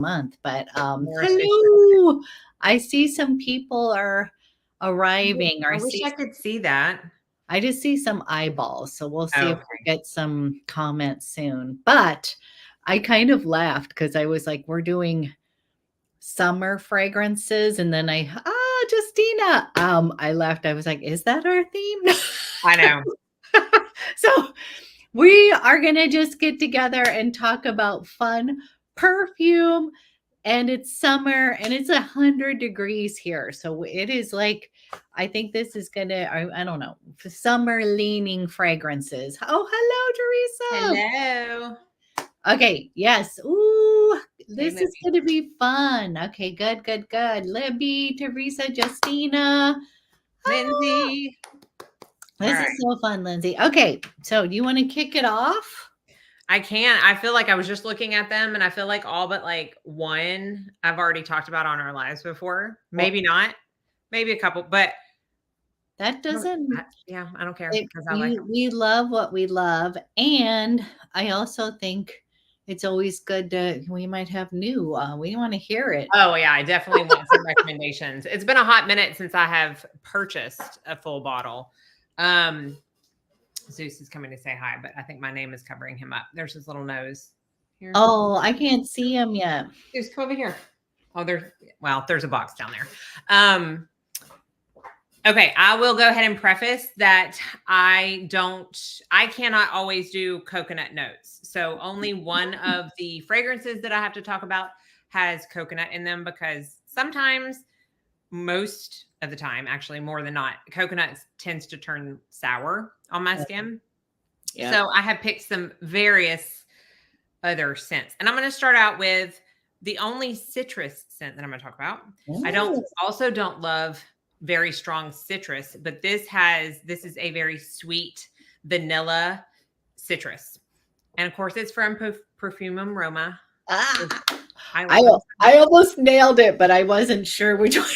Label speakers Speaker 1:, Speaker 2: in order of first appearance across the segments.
Speaker 1: month. But
Speaker 2: More
Speaker 1: hello. I see some people are arriving.
Speaker 2: I wish I could see that.
Speaker 1: I just see some eyeballs. So we'll see if
Speaker 2: Okay.
Speaker 1: we get some comments soon. But I kind of laughed because I was like, we're doing summer fragrances. And then Justina. I laughed. I was like, is that our theme?
Speaker 2: I know.
Speaker 1: So we are going to just get together and talk about fun perfume. And it's summer and it's 100 degrees here. So it is like, I think this is going to, I don't know, summer leaning fragrances. Oh, hello, Teresa.
Speaker 2: Hello.
Speaker 1: Okay. Yes. Ooh, this is going to be fun. Okay. Good, good, good. Libby, Teresa, Justina.
Speaker 2: Lindsay.
Speaker 1: This is so fun, Lindsay. Okay. So do you want to kick it off?
Speaker 2: I can't. I feel like I was just looking at them and I feel like all but like one I've already talked about on our lives before. Maybe not. Maybe a couple, but
Speaker 1: that doesn't.
Speaker 2: Yeah, I don't care because I like them.
Speaker 1: We love what we love. And I also think it's always good to, we might have new, we want to hear it.
Speaker 2: Oh yeah, I definitely want some recommendations. It's been a hot minute since I have purchased a full bottle. Zeus is coming to say hi, but I think my name is covering him up. There's his little nose.
Speaker 1: Here. Oh, I can't see him yet.
Speaker 2: Zeus, come over here. Oh, there's a box down there. Okay, I will go ahead and preface that I cannot always do coconut notes. So only one of the fragrances that I have to talk about has coconut in them because sometimes, most of the time, actually more than not, coconut tends to turn sour on my skin. Yeah. So I have picked some various other scents. And I'm going to start out with the only citrus scent that I'm going to talk about. Ooh. I don't love very strong citrus, but this is a very sweet vanilla citrus. And of course it's from Perfume Aroma.
Speaker 1: I almost nailed it, but I wasn't sure which one.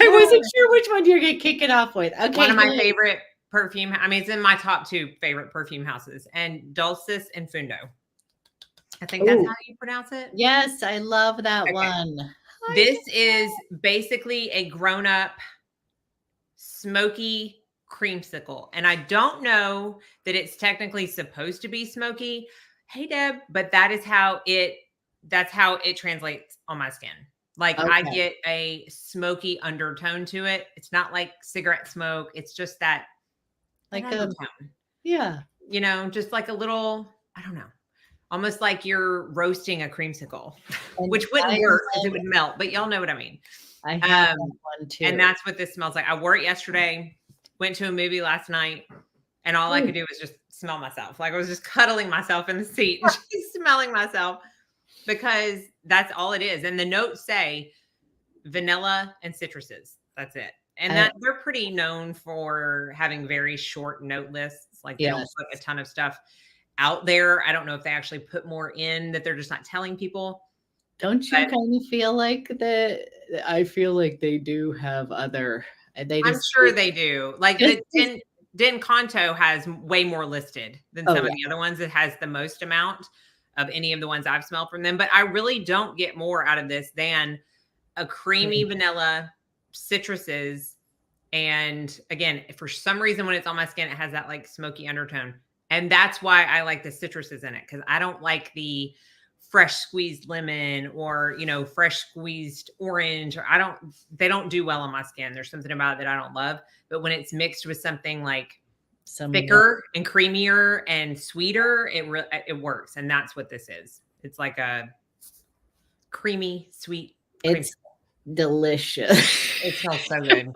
Speaker 1: I wasn't sure which one you're going to kick it off with. Okay.
Speaker 2: One of my favorite perfume. I mean, it's in my top 2 favorite perfume houses, and Dulcis and Fundo. I think that's how you pronounce it.
Speaker 1: Yes. I love that one.
Speaker 2: This is basically a grown-up smoky creamsicle. And I don't know that it's technically supposed to be smoky. Hey, Deb, but that's how it translates on my skin. Like I get a smoky undertone to it. It's not like cigarette smoke. It's just that like undertone.
Speaker 1: Yeah.
Speaker 2: You know, just like a little, I don't know, almost like you're roasting a creamsicle, which wouldn't work because it would melt, but y'all know what I mean.
Speaker 1: I have one too.
Speaker 2: And that's what this smells like. I wore it yesterday, went to a movie last night, and all I could do was just smell myself. Like I was just cuddling myself in the seat, just smelling myself because that's all it is. And the notes say vanilla and citruses. That's it. And they're pretty known for having very short note lists. Like they don't put a ton of stuff out there. I don't know if they actually put more in that they're just not telling people.
Speaker 1: Don't you kind of feel like that? I feel like they do have other.
Speaker 2: I'm sure they do. Like Den Canto has way more listed than some of the other ones. It has the most amount of any of the ones I've smelled from them. But I really don't get more out of this than a creamy vanilla, citruses. And again, for some reason, when it's on my skin, it has that like smoky undertone. And that's why I like the citruses in it. Because I don't like the fresh squeezed lemon or, you know, fresh squeezed orange, or they don't do well on my skin. There's something about it that I don't love, but when it's mixed with something like thicker and creamier and sweeter, it works. And that's what this is. It's like a creamy, sweet.
Speaker 1: It's delicious.
Speaker 2: It smells so good.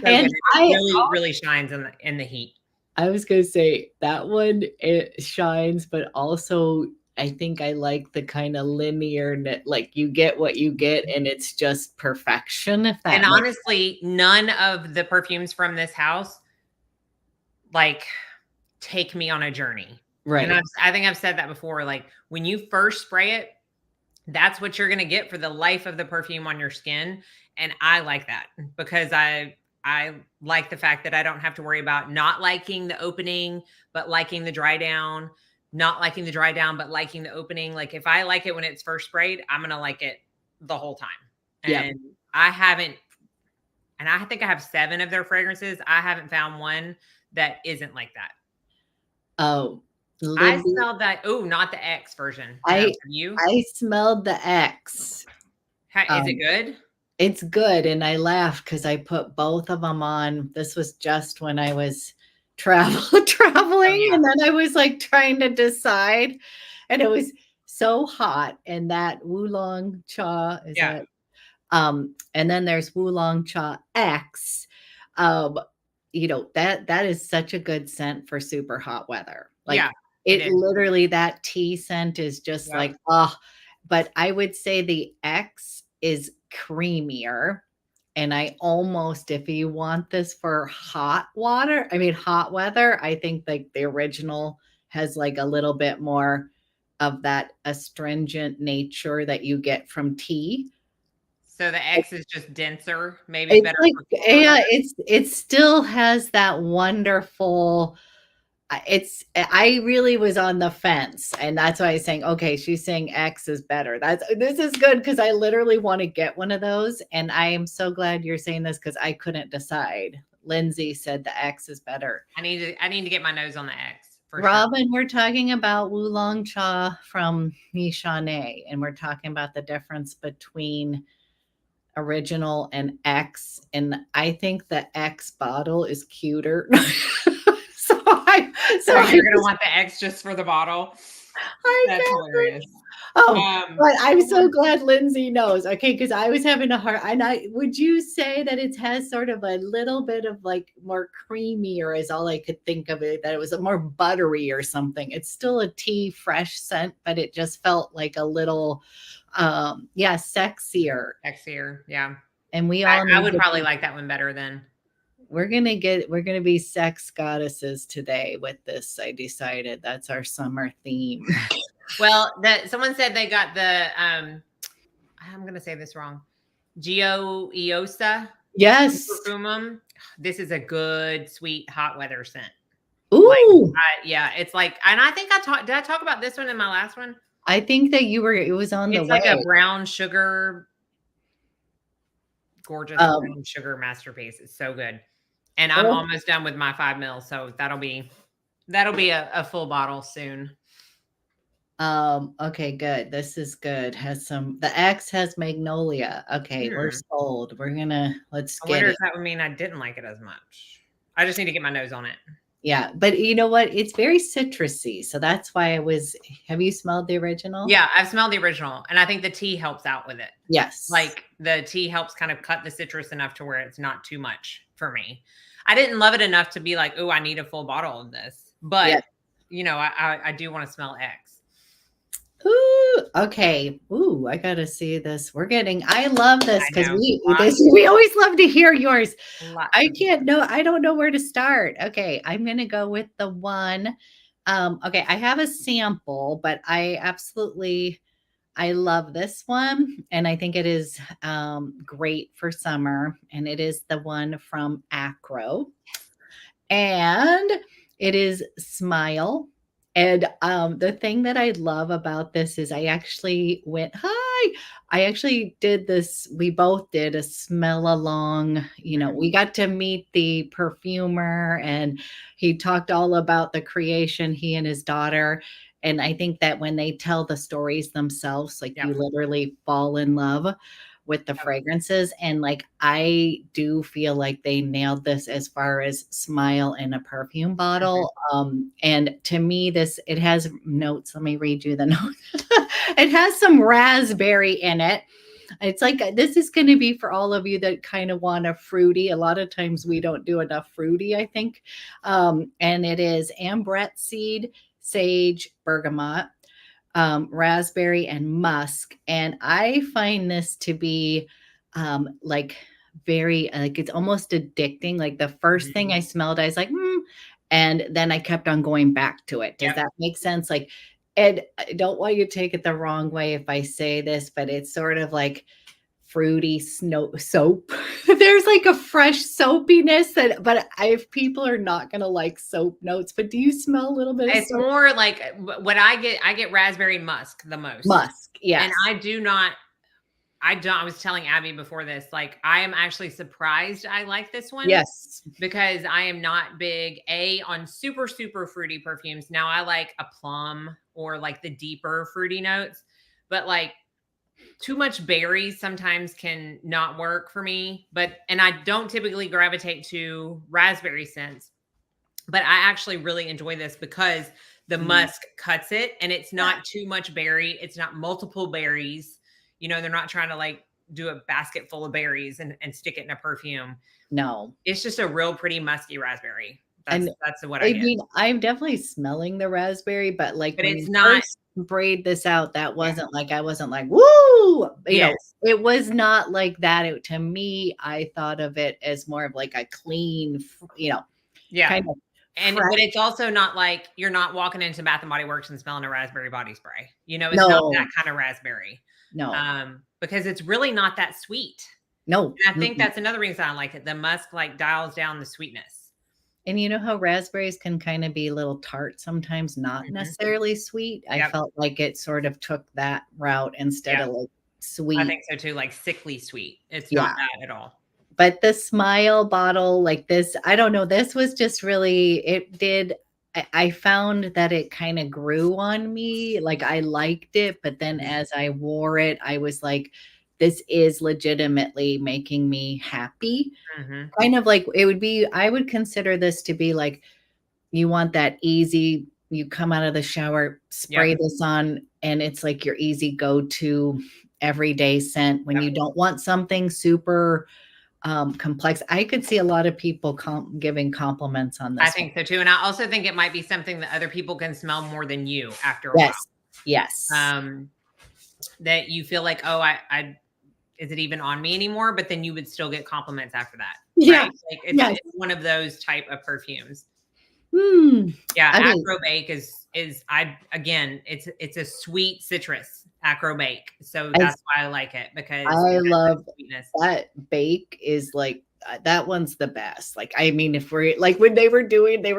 Speaker 1: And
Speaker 2: it really shines in the heat.
Speaker 1: I was going to say that one, it shines, but also I think I like the kind of linear, like you get what you get and it's just perfection.
Speaker 2: And honestly, none of the perfumes from this house like take me on a journey.
Speaker 1: Right.
Speaker 2: And I think I've said that before. Like when you first spray it, that's what you're going to get for the life of the perfume on your skin. And I like that because I like the fact that I don't have to worry about not liking the opening, but liking the dry down, not liking the dry down, but liking the opening. Like if I like it when it's first sprayed, I'm going to like it the whole time. And I haven't, and I think I have 7 of their fragrances. I haven't found one that isn't like that.
Speaker 1: Oh,
Speaker 2: I smelled that. Oh, not the X version.
Speaker 1: I smelled the X.
Speaker 2: Is it good?
Speaker 1: It's good. And I laughed because I put both of them on. This was just when I was traveling. And then I was like trying to decide. And it was so hot. And that Wulong Cha is it. And then there's Wulong Cha X. You know, that is such a good scent for super hot weather. Like it literally, that tea scent is just like, oh, but I would say the X is creamier. And I almost, if you want this for hot weather, I think like the original has like a little bit more of that astringent nature that you get from tea.
Speaker 2: So the X is just denser, maybe better.
Speaker 1: Like, it still has that wonderful. I really was on the fence, and that's why I was saying, okay, she's saying X is better. This is good because I literally want to get one of those, and I am so glad you're saying this because I couldn't decide. Lindsay said the X is better.
Speaker 2: I need to get my nose on the X.
Speaker 1: Robin, we're talking about Wulong Cha from Nishane, and we're talking about the difference between original and X, and I think the X bottle is cuter.
Speaker 2: So you're going to want the X just for the bottle? That's hilarious.
Speaker 1: Oh, but I'm so glad Lindsay knows. Okay, because I was having a hard. Would you say that it has sort of a little bit of like more creamier is all I could think of it, that it was a more buttery or something. It's still a tea fresh scent, but it just felt like a little sexier.
Speaker 2: Yeah.
Speaker 1: And
Speaker 2: I would probably like that one better than.
Speaker 1: We're gonna be sex goddesses today with this. I decided that's our summer theme.
Speaker 2: Well, someone said they got the I'm gonna say this wrong. Gioiosa.
Speaker 1: Yes.
Speaker 2: Perfumum. This is a good, sweet, hot weather scent.
Speaker 1: Ooh.
Speaker 2: It's like, and I think did I talk about this one in my last one?
Speaker 1: I think that it was on the way.
Speaker 2: It's like a brown sugar, gorgeous brown sugar masterpiece. It's so good. And I'm almost done with my 5 ml, so that'll be a full bottle soon.
Speaker 1: Okay, good. This is good. The X has magnolia. Okay, we're sold. Let's get it. I wonder
Speaker 2: if that would mean I didn't like it as much. I just need to get my nose on it.
Speaker 1: Yeah, but you know what? It's very citrusy, so that's why have you smelled the original?
Speaker 2: Yeah, I've smelled the original, and I think the tea helps out with it.
Speaker 1: Yes.
Speaker 2: Like the tea helps kind of cut the citrus enough to where it's not too much for me. I didn't love it enough to be like, oh, I need a full bottle of this. But, you know, I do want to smell X.
Speaker 1: Ooh, okay. Ooh, I got to see this. I love this because we always love to hear yours. I don't know where to start. Okay, I'm going to go with the one. Okay, I have a sample, but I love this one, and I think it is great for summer, and it is the one from Acro, and it is Smile. And the thing that I love about this is I actually did this. We both did a smell along. You know, we got to meet the perfumer, and he talked all about the creation, he and his daughter. And I think that when they tell the stories themselves, like you literally fall in love with the fragrances. And like, I do feel like they nailed this as far as Smile in a perfume bottle. And to me, it has notes. Let me read you the notes. It has some raspberry in it. It's like, this is going to be for all of you that kind of want a fruity. A lot of times we don't do enough fruity, I think. And it is ambrette seed, sage, bergamot, raspberry, and musk. And I find this to be like very, like it's almost addicting. Like the first thing I smelled, I was like, and then I kept on going back to it. Does that make sense? Like, and I don't want you to take it the wrong way if I say this, but it's sort of like fruity snow soap. There's like a fresh soapiness that, but if people are not gonna like soap notes, but do you smell a little bit of
Speaker 2: It's
Speaker 1: soap?
Speaker 2: more like what I get raspberry musk the most.
Speaker 1: Musk, yes.
Speaker 2: And I was telling Abby before this, like, I am actually surprised I like this one.
Speaker 1: Yes.
Speaker 2: Because I am not big on super, super fruity perfumes. Now I like a plum or like the deeper fruity notes, but like too much berries sometimes can not work for me. And I don't typically gravitate to raspberry scents, but I actually really enjoy this because the musk cuts it and it's not too much berry. It's not multiple berries. You know, they're not trying to like do a basket full of berries and stick it in a perfume.
Speaker 1: No.
Speaker 2: It's just a real pretty musky raspberry.
Speaker 1: And
Speaker 2: That's what I get.
Speaker 1: mean, I'm definitely smelling the raspberry, but like
Speaker 2: But
Speaker 1: when
Speaker 2: it's
Speaker 1: you
Speaker 2: not
Speaker 1: first braid this out, that wasn't like I wasn't like, woo! You
Speaker 2: Yes.
Speaker 1: know, it was not like that. To me, I thought of it as more of like a clean,
Speaker 2: Yeah.
Speaker 1: kind of
Speaker 2: But it's also not like you're not walking into Bath and Body Works and smelling a raspberry body spray. You know, it's not
Speaker 1: No.
Speaker 2: that kind of raspberry.
Speaker 1: No.
Speaker 2: Because it's really not that sweet.
Speaker 1: No.
Speaker 2: And I think that's another reason I like it. The musk like dials down the sweetness.
Speaker 1: And you know how raspberries can kind of be a little tart sometimes, not necessarily sweet. I felt like it sort of took that route instead of like sweet.
Speaker 2: I think so too, like sickly sweet. It's not that at all.
Speaker 1: But the Smile bottle, like this, I don't know, this was just really, I found that it kind of grew on me. Like I liked it, but then as I wore it, I was like, this is legitimately making me happy. Kind of like I would consider this to be like, you want that easy, you come out of the shower, spray this on, and it's like your easy go-to everyday scent when you don't want something super complex. I could see a lot of people giving compliments on this.
Speaker 2: I think so too. And I also think it might be something that other people can smell more than you after a while.
Speaker 1: Yes.
Speaker 2: That you feel like, oh, I is it even on me anymore? But then you would still get compliments after that.
Speaker 1: Yeah.
Speaker 2: Right? Like it's one of those type of perfumes. Yeah. Acro Bake is it's a sweet citrus Acro Bake. So that's why I like it, because
Speaker 1: I love that bake is like, that one's the best. Like, I mean, if we're like, when they were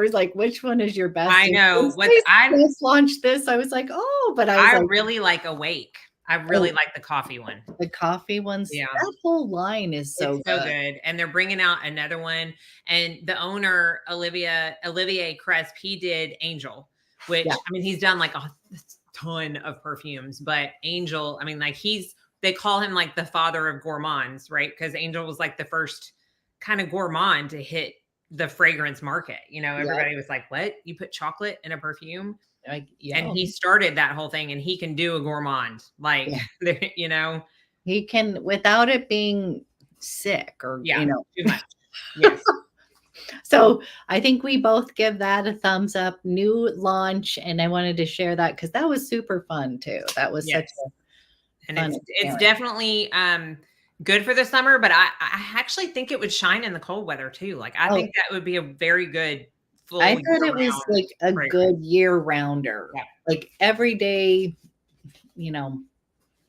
Speaker 1: like, which one is your best?
Speaker 2: I know
Speaker 1: what I just launched this. I was like, oh, but I
Speaker 2: really like Awake. I really like the coffee one.
Speaker 1: The coffee ones. Yeah. That whole line is so
Speaker 2: good. And they're bringing out another one. And the owner, Olivier Cresp, he did Angel, which, I mean, he's done like a ton of perfumes, but Angel, I mean, like they call him like the father of gourmands, right? Because Angel was like the first kind of gourmand to hit the fragrance market. You know, everybody was like, what? You put chocolate in a perfume? And he started that whole thing, and he can do a gourmand, like, you know,
Speaker 1: he can, without it being sick or, you know,
Speaker 2: too much. Yes.
Speaker 1: So I think we both give that a thumbs up. New launch. And I wanted to share that because that was super fun too. That was such a
Speaker 2: fun it's definitely good for the summer, but I actually think it would shine in the cold weather too. Like, I think that would be a very good
Speaker 1: I thought it was like a good year rounder, like every day, you know,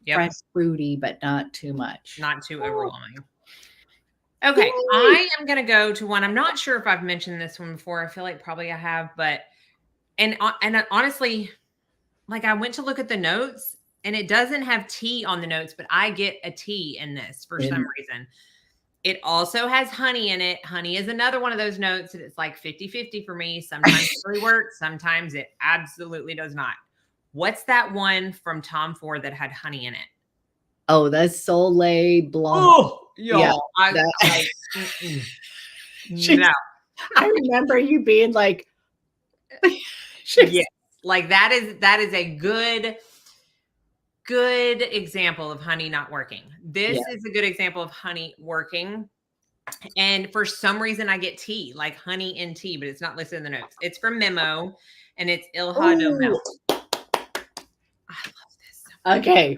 Speaker 1: fresh fruity, but not too much,
Speaker 2: not too overwhelming. Okay, I am going to go to one. I'm not sure if I've mentioned this one before. I feel like probably I have, but and honestly, like, I went to look at the notes and it doesn't have tea on the notes, but I get a tea in this for some reason. It also has honey in it. Honey is another one of those notes that it's like 50-50 for me. Sometimes it really works. Sometimes it absolutely does not. What's that one from Tom Ford that had honey in it?
Speaker 1: Oh, that's Soleil Blanc.
Speaker 2: Oh, yeah.
Speaker 1: No. I remember you being like,
Speaker 2: yeah, like that is a good example of honey not working. This is a good example of honey working. And for some reason I get tea, like honey in tea, but it's not listed in the notes. It's from Memo, and it's Ilha Melt. I love this.
Speaker 1: Okay.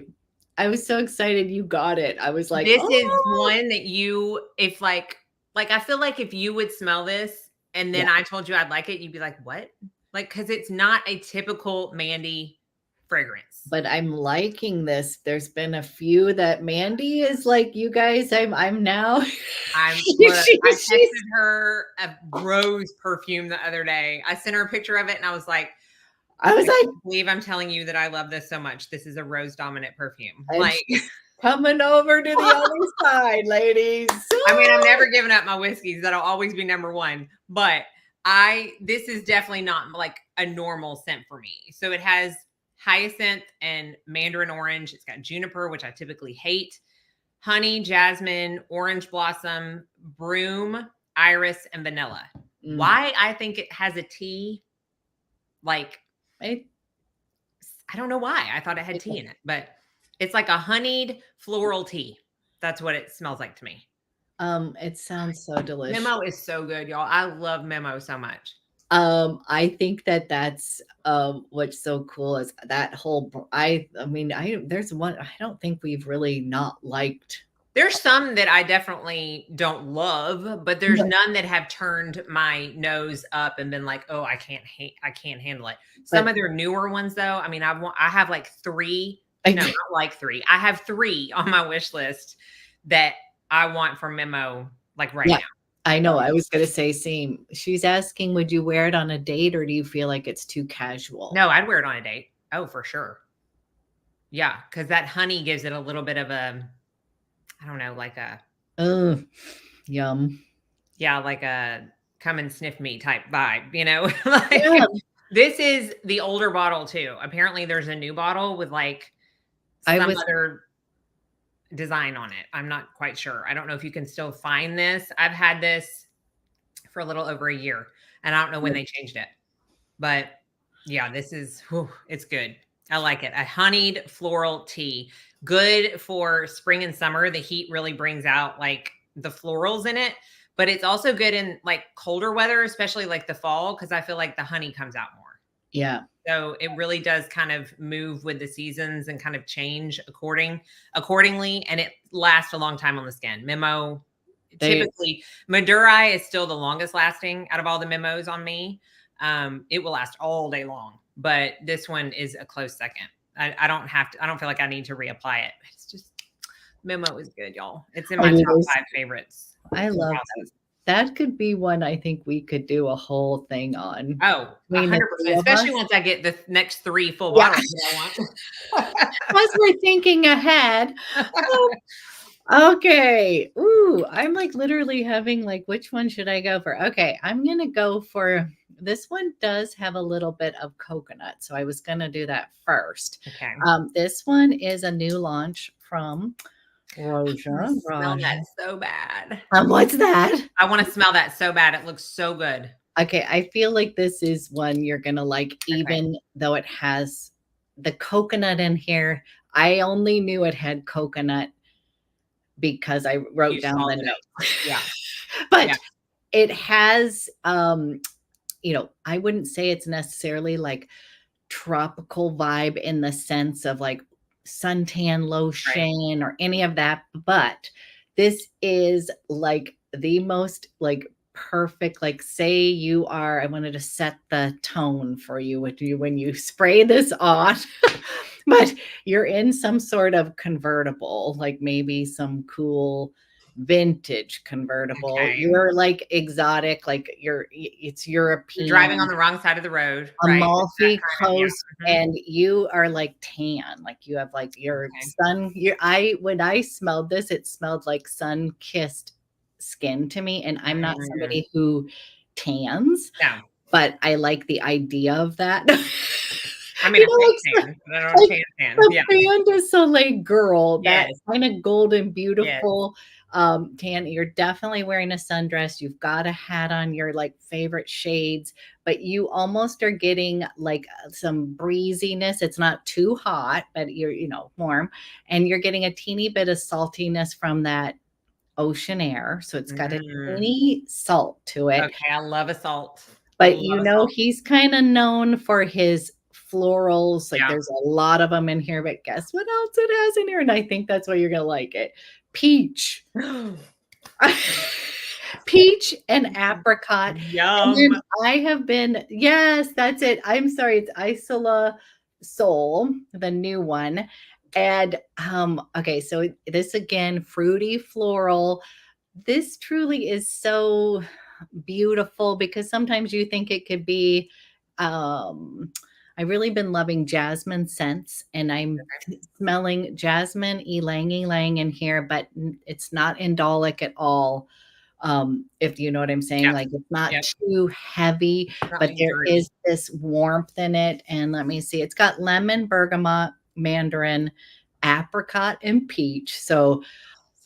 Speaker 1: I was so excited you got it. I was like,
Speaker 2: this is one that if like I feel like if you would smell this and then I told you I'd like it, you'd be like, what? Like, because it's not a typical Mandy fragrance.
Speaker 1: But I'm liking this. There's been a few that Mandy is like, you guys, I'm now.
Speaker 2: Look, I texted her a rose perfume the other day. I sent her a picture of it and I was like,
Speaker 1: I
Speaker 2: can't believe I'm telling you that I love this so much. This is a rose dominant perfume. Like
Speaker 1: coming over to the other side, ladies.
Speaker 2: I mean, I'm never giving up my whiskeys. That'll always be number one. But this is definitely not like a normal scent for me. So it has hyacinth and mandarin orange. It's got juniper, which I typically hate, honey, jasmine, orange blossom, broom, iris, and vanilla. Why I think it has a tea, like I don't know why. I thought it had tea in it, but it's like a honeyed floral tea. That's what it smells like to me.
Speaker 1: It sounds so delicious.
Speaker 2: Memo is so good, y'all. I love Memo so much.
Speaker 1: I think that's what's so cool is that whole there's one I don't think we've really not liked.
Speaker 2: There's some that I definitely don't love, but there's none that have turned my nose up and been like, oh, I can't handle it. Some of their newer ones though, I mean, I have like 3. No, not like 3. I have 3 on my wish list that I want from Memo like right now.
Speaker 1: I know. I was going to say same. She's asking, would you wear it on a date or do you feel like it's too casual?
Speaker 2: No, I'd wear it on a date. Oh, for sure. Yeah, because that honey gives it a little bit of a, I don't know, like a
Speaker 1: yum.
Speaker 2: Yeah, like a come and sniff me type vibe, you know? Like this is the older bottle too. Apparently there's a new bottle with like some other design on it. I'm not quite sure. I don't know if you can still find this. I've had this for a little over a year and I don't know when they changed it. But yeah, this is, it's good. I like it. A honeyed floral tea. Good for spring and summer. The heat really brings out like the florals in it, but it's also good in like colder weather, especially like the fall, because I feel like the honey comes out more.
Speaker 1: Yeah.
Speaker 2: So it really does kind of move with the seasons and kind of change accordingly. And it lasts a long time on the skin. Memo, typically Maduri is still the longest lasting out of all the Memos on me. It will last all day long, but this one is a close second. I don't feel like I need to reapply it. It's just Memo is good, y'all. It's in my top 5 favorites.
Speaker 1: I love that. That could be one I think we could do a whole thing on.
Speaker 2: Oh, 100%. Especially once I get the next 3 full bottles that I want.
Speaker 1: As we're thinking ahead. Okay. Ooh, I'm like literally having like, which one should I go for? Okay, I'm going to go for, this one does have a little bit of coconut. So I was going to do that first.
Speaker 2: Okay.
Speaker 1: This one is a new launch from Rochas.
Speaker 2: Smell that so bad.
Speaker 1: What's that?
Speaker 2: I want to smell that so bad. It looks so good.
Speaker 1: Okay, I feel like this is one you're gonna like, even though it has the coconut in here. I only knew it had coconut because I wrote down the note.
Speaker 2: Yeah,
Speaker 1: but it has, you know, I wouldn't say it's necessarily like tropical vibe in the sense of like suntan lotion or any of that, but this is like the most like perfect, like say you are, I wanted to set the tone for you when you spray this on, but you're in some sort of convertible, like maybe some cool vintage convertible. Okay. You're like exotic, like it's European.
Speaker 2: You're driving on the wrong side of the road.
Speaker 1: Amalfi Coast, and you are like tan, like you have like your sun. When I smelled this, it smelled like sun-kissed skin to me, and I'm not somebody who tans, but I like the idea of that.
Speaker 2: I mean, tan.
Speaker 1: The Pan de Soleil girl, that kind of golden, beautiful tan. You're definitely wearing a sundress. You've got a hat on, your like favorite shades, but you almost are getting like some breeziness. It's not too hot, but you're, you know, warm, and you're getting a teeny bit of saltiness from that ocean air. So it's got a teeny salt to it.
Speaker 2: Okay, I love a salt.
Speaker 1: But you know, he's kind of known for his florals. Like there's a lot of them in here, but guess what else it has in here? And I think that's why you're gonna like it. Peach. Peach and apricot.
Speaker 2: Yum.
Speaker 1: And I have been, yes, that's it. I'm sorry, it's Isola Soul, the new one. And okay, so this again, fruity floral. This truly is so beautiful because sometimes you think it could be I've really been loving jasmine scents, and I'm smelling jasmine ylang in here, but it's not indolic at all. If you know what I'm saying,
Speaker 2: Yeah.
Speaker 1: like it's not
Speaker 2: Yep.
Speaker 1: too heavy,
Speaker 2: Not
Speaker 1: but there
Speaker 2: dirty.
Speaker 1: is this warmth in it. And let me see, it's got lemon, bergamot, mandarin, apricot, and peach. So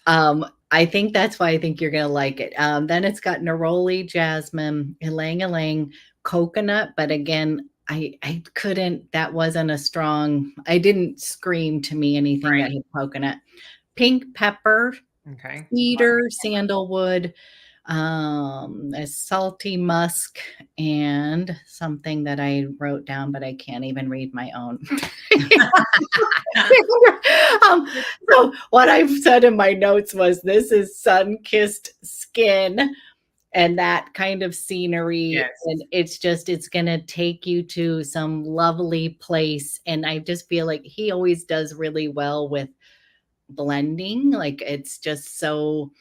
Speaker 1: I think that's why I think you're gonna like it. Then it's got neroli, jasmine, ylang ylang, coconut, but again, I couldn't. That wasn't a strong. I didn't scream to me anything
Speaker 2: Right.
Speaker 1: that had coconut. Pink pepper,
Speaker 2: Okay.
Speaker 1: cedar, sandalwood, a salty musk, and something that I wrote down, but I can't even read my own. um, so what I've said in my notes was this is sun-kissed skin and that kind of scenery.
Speaker 2: Yes.
Speaker 1: And it's gonna take you to some lovely place. And I just feel like he always does really well with blending. Like it's just so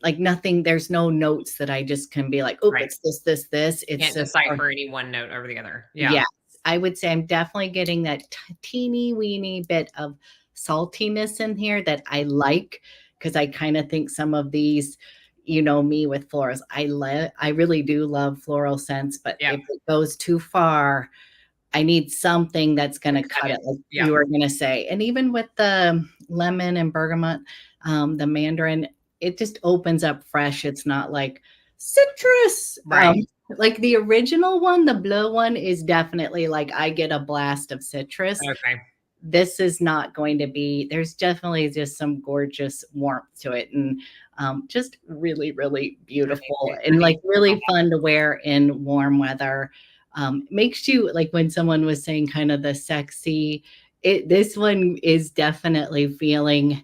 Speaker 1: like nothing, there's no notes that I just can be like, oh,
Speaker 2: Right.
Speaker 1: it's this. It's
Speaker 2: Can't
Speaker 1: just
Speaker 2: decipher any one note over the other. Yeah.
Speaker 1: yes, I would say I'm definitely getting that teeny weeny bit of saltiness in here that I like because I kind of think some of these, you know, me with florals, I really do love floral scents, but
Speaker 2: Yeah.
Speaker 1: if it goes too far, I need something that's going to cut it, like
Speaker 2: Yeah.
Speaker 1: you were going to say. And even with the lemon and bergamot, the mandarin, it just opens up fresh. It's not like citrus.
Speaker 2: Right.
Speaker 1: Like the original one, the blue one is definitely like I get a blast of citrus.
Speaker 2: Okay.
Speaker 1: This is not going to be, there's definitely just some gorgeous warmth to it. And just really, really beautiful and like really fun to wear in warm weather. Makes you like when someone was saying kind of the sexy, this one is definitely feeling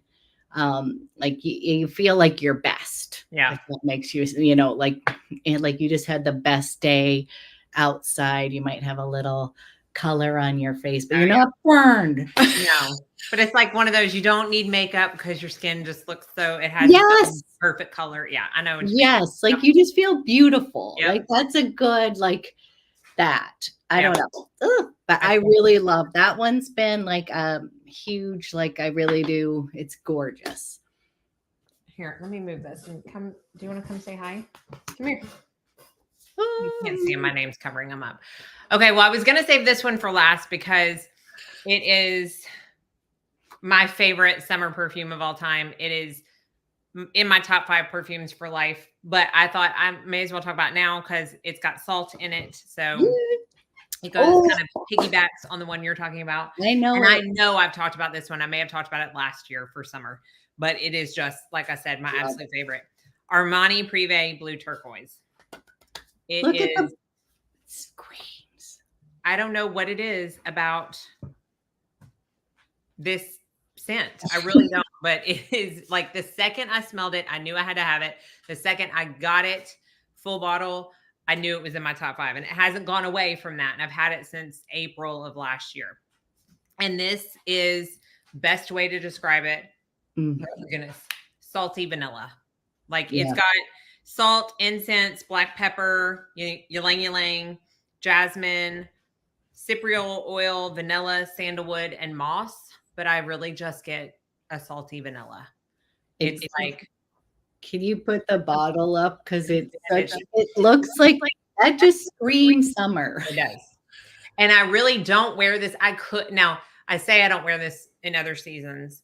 Speaker 1: like you feel like your best.
Speaker 2: Yeah.
Speaker 1: If that makes you, you know, like, and like you just had the best day outside. You might have a little color on your face, but you're not burned.
Speaker 2: No. But it's like one of those, you don't need makeup because your skin just looks so, it has
Speaker 1: Yes.
Speaker 2: perfect color. Yeah. I know. What you
Speaker 1: Yes.
Speaker 2: mean.
Speaker 1: Like you just feel beautiful.
Speaker 2: Yep.
Speaker 1: Like that's a good, like that. I
Speaker 2: Yep.
Speaker 1: don't know. Ugh, but I really love that one's been like huge. Like I really do. It's gorgeous.
Speaker 2: Here, let me move this and come. Do you want to come say hi? Come here. You can't see him. My name's covering him up. Okay. Well, I was going to save this one for last because it is my favorite summer perfume of all time. It is in my top 5 perfumes for life, but I thought I may as well talk about it now because it's got salt in it. So it goes kind of piggybacks on the one you're talking about.
Speaker 1: I know.
Speaker 2: And I know I've talked about this one. I may have talked about it last year for summer, but it is just, like I said, my absolute favorite. Armani Privé Blue Turquoise. It
Speaker 1: Look
Speaker 2: is,
Speaker 1: at the screams.
Speaker 2: I don't know what it is about this scent. I really don't, but it is like the second I smelled it, I knew I had to have it. The second I got it full bottle, I knew it was in my top 5, and it hasn't gone away from that. And I've had it since April of last year. And this is best way to describe it. Oh my goodness. Salty vanilla. Like it's got salt, incense, black pepper, ylang ylang, jasmine, cypriol oil, vanilla, sandalwood, and moss. But I really just get a salty vanilla. It's like,
Speaker 1: can you put the bottle up? Because it looks like that just screams summer.
Speaker 2: It does. And I really don't wear this. Now I say I don't wear this in other seasons.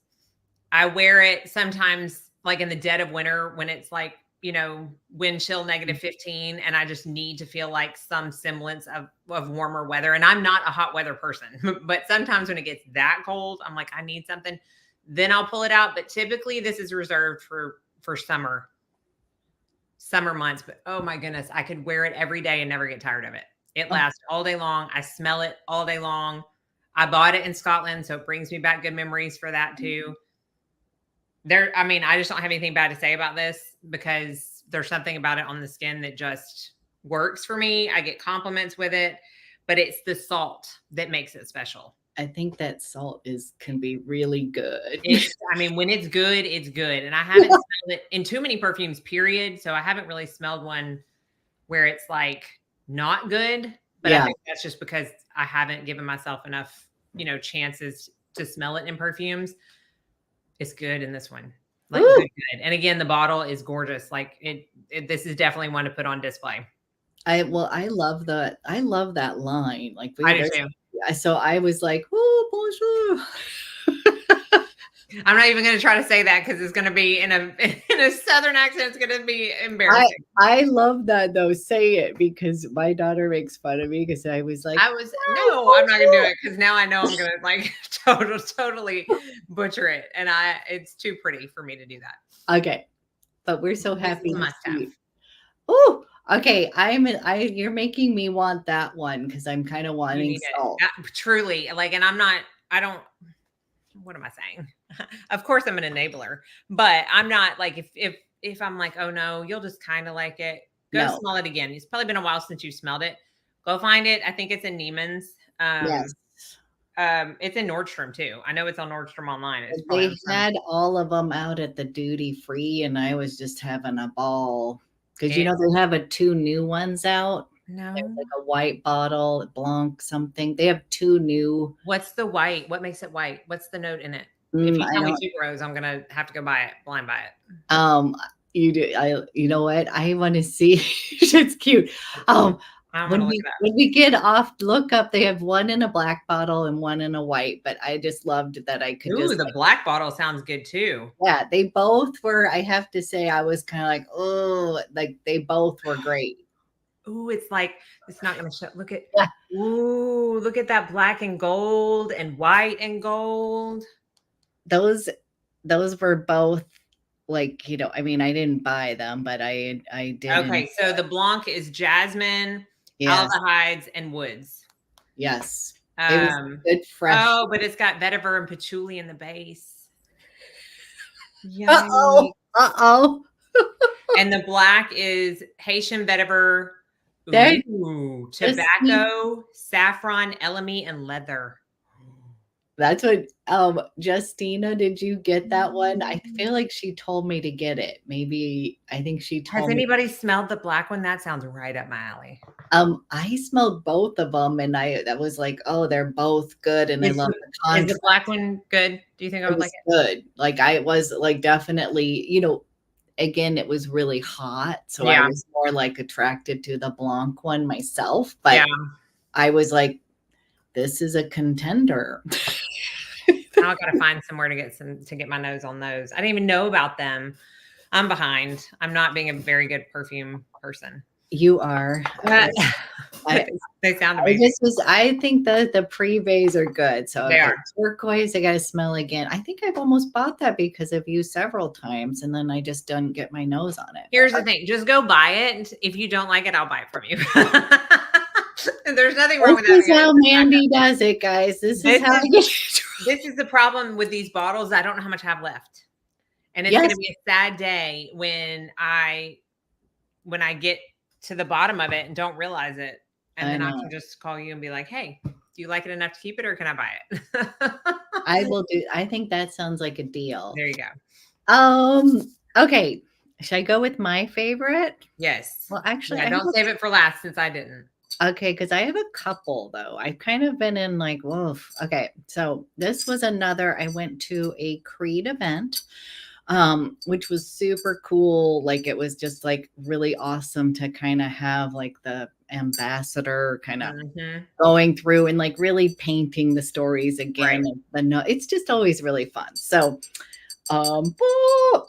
Speaker 2: I wear it sometimes like in the dead of winter when it's like, you know, wind chill -15, and I just need to feel like some semblance of warmer weather. And I'm not a hot weather person, but sometimes when it gets that cold, I'm like, I need something. Then I'll pull it out. But typically this is reserved for summer months. But oh my goodness, I could wear it every day and never get tired of it. It lasts all day long. I smell it all day long. I bought it in Scotland, so it brings me back good memories for that too. I mean, I just don't have anything bad to say about this because there's something about it on the skin that just works for me. I get compliments with it, but it's the salt that makes it special.
Speaker 1: I think that salt can be really good.
Speaker 2: I mean, when it's good, it's good. And I haven't smelled it in too many perfumes, period. So I haven't really smelled one where it's like not good. But I think that's just because I haven't given myself enough, chances to smell it in perfumes. It's good in this one. Like good. And again, the bottle is gorgeous. Like this is definitely one to put on display.
Speaker 1: I love that line. Like
Speaker 2: I do too.
Speaker 1: So I was like, oh, bonjour.
Speaker 2: I'm not even going to try to say that because it's going to be in a Southern accent. It's going to be embarrassing.
Speaker 1: I love that though. Say it, because my daughter makes fun of me because I was like,
Speaker 2: no, I'm not going to do it because now I know I'm going to like totally butcher it. And it's too pretty for me to do that.
Speaker 1: Okay. But we're so happy.
Speaker 2: Must-have.
Speaker 1: Oh, okay. You're making me want that one because I'm kind of wanting salt.
Speaker 2: Truly. Like, and what am I saying? Of course I'm an enabler, but I'm not like, if I'm like, oh no, you'll just kind of like it. Go smell it again. It's probably been a while since you smelled it. Go find it. I think it's in Neiman's.
Speaker 1: Yes.
Speaker 2: It's in Nordstrom too. I know it's on Nordstrom online.
Speaker 1: They had all of them out at the duty free, and I was just having a ball because they have 2 new ones out.
Speaker 2: No,
Speaker 1: there's like a white bottle, Blanc something. They have 2 new.
Speaker 2: What's the white? What makes it white? What's the note in it? If you tell me tuberose, I'm gonna have to go blind buy it.
Speaker 1: You do. You know what? I want to see. It's cute. When we get off, look up. They have one in a black bottle and one in a white. But I just loved that I could.
Speaker 2: The black bottle sounds good too.
Speaker 1: Yeah, they both were. I have to say, I was kind of like, oh, like they both were great.
Speaker 2: Ooh, it's like it's not going to show. Look at look at that black and gold and white and gold.
Speaker 1: Those were both like, I mean, I didn't buy them, but I did.
Speaker 2: Okay, so the Blanc is jasmine, aldehydes, and woods.
Speaker 1: Yes. It was good fresh.
Speaker 2: Oh, but it's got vetiver and patchouli in the base.
Speaker 1: Uh-oh.
Speaker 2: And the black is Haitian vetiver, tobacco, saffron, elemi, and leather.
Speaker 1: That's what Justina, did you get that one? I feel like she told me to get it. Maybe I think she told
Speaker 2: me. Has anybody smelled the black one? That sounds right up my alley.
Speaker 1: I smelled both of them, and that was like, oh, they're both good, and I love the contrast.
Speaker 2: Is the black one good? Do you think I would like it?
Speaker 1: Good. Like I was like definitely, again, it was really hot, so I was more like attracted to the Blanc one myself, but I was like, this is a contender.
Speaker 2: Now I got to find somewhere to get my nose on those. I didn't even know about them. I'm behind. I'm not being a very good perfume person.
Speaker 1: You are.
Speaker 2: They sound amazing.
Speaker 1: I think the Privés are good. So
Speaker 2: they are.
Speaker 1: Turquoise, I got to smell again. I think I've almost bought that because of you several times, and then I just didn't get my nose on it.
Speaker 2: Here's the thing. Just go buy it. If you don't like it, I'll buy it from you. There's nothing wrong with that.
Speaker 1: This is how Mandy does it, guys. This is
Speaker 2: the problem with these bottles. I don't know how much I have left. And it's going to be a sad day when I get to the bottom of it and don't realize it. And then I can just call you and be like, hey, do you like it enough to keep it, or can I buy it?
Speaker 1: I will do. I think that sounds like a deal.
Speaker 2: There you go.
Speaker 1: Okay. Should I go with my favorite?
Speaker 2: Yes.
Speaker 1: Well, actually,
Speaker 2: don't save it for last since I didn't.
Speaker 1: Okay, because I have a couple though. I've kind of been in like, woof. Okay, so this was another. I went to a Creed event, which was super cool. Like it was just like really awesome to kind of have like the ambassador kind of going through and like really painting the stories again. Right. It's just always really fun. So,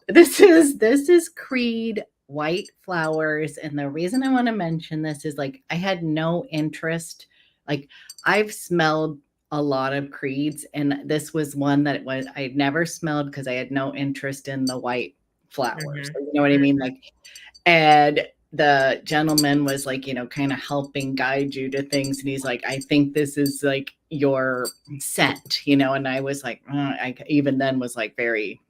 Speaker 1: this is Creed White Flowers, and the reason I want to mention this is like I had no interest. Like I've smelled a lot of Creeds, and this was one that I'd never smelled because I had no interest in the white flowers. You know what I mean? Like, and the gentleman was like, kind of helping guide you to things, and he's like, I think this is like your scent, and I was like, I even then was like very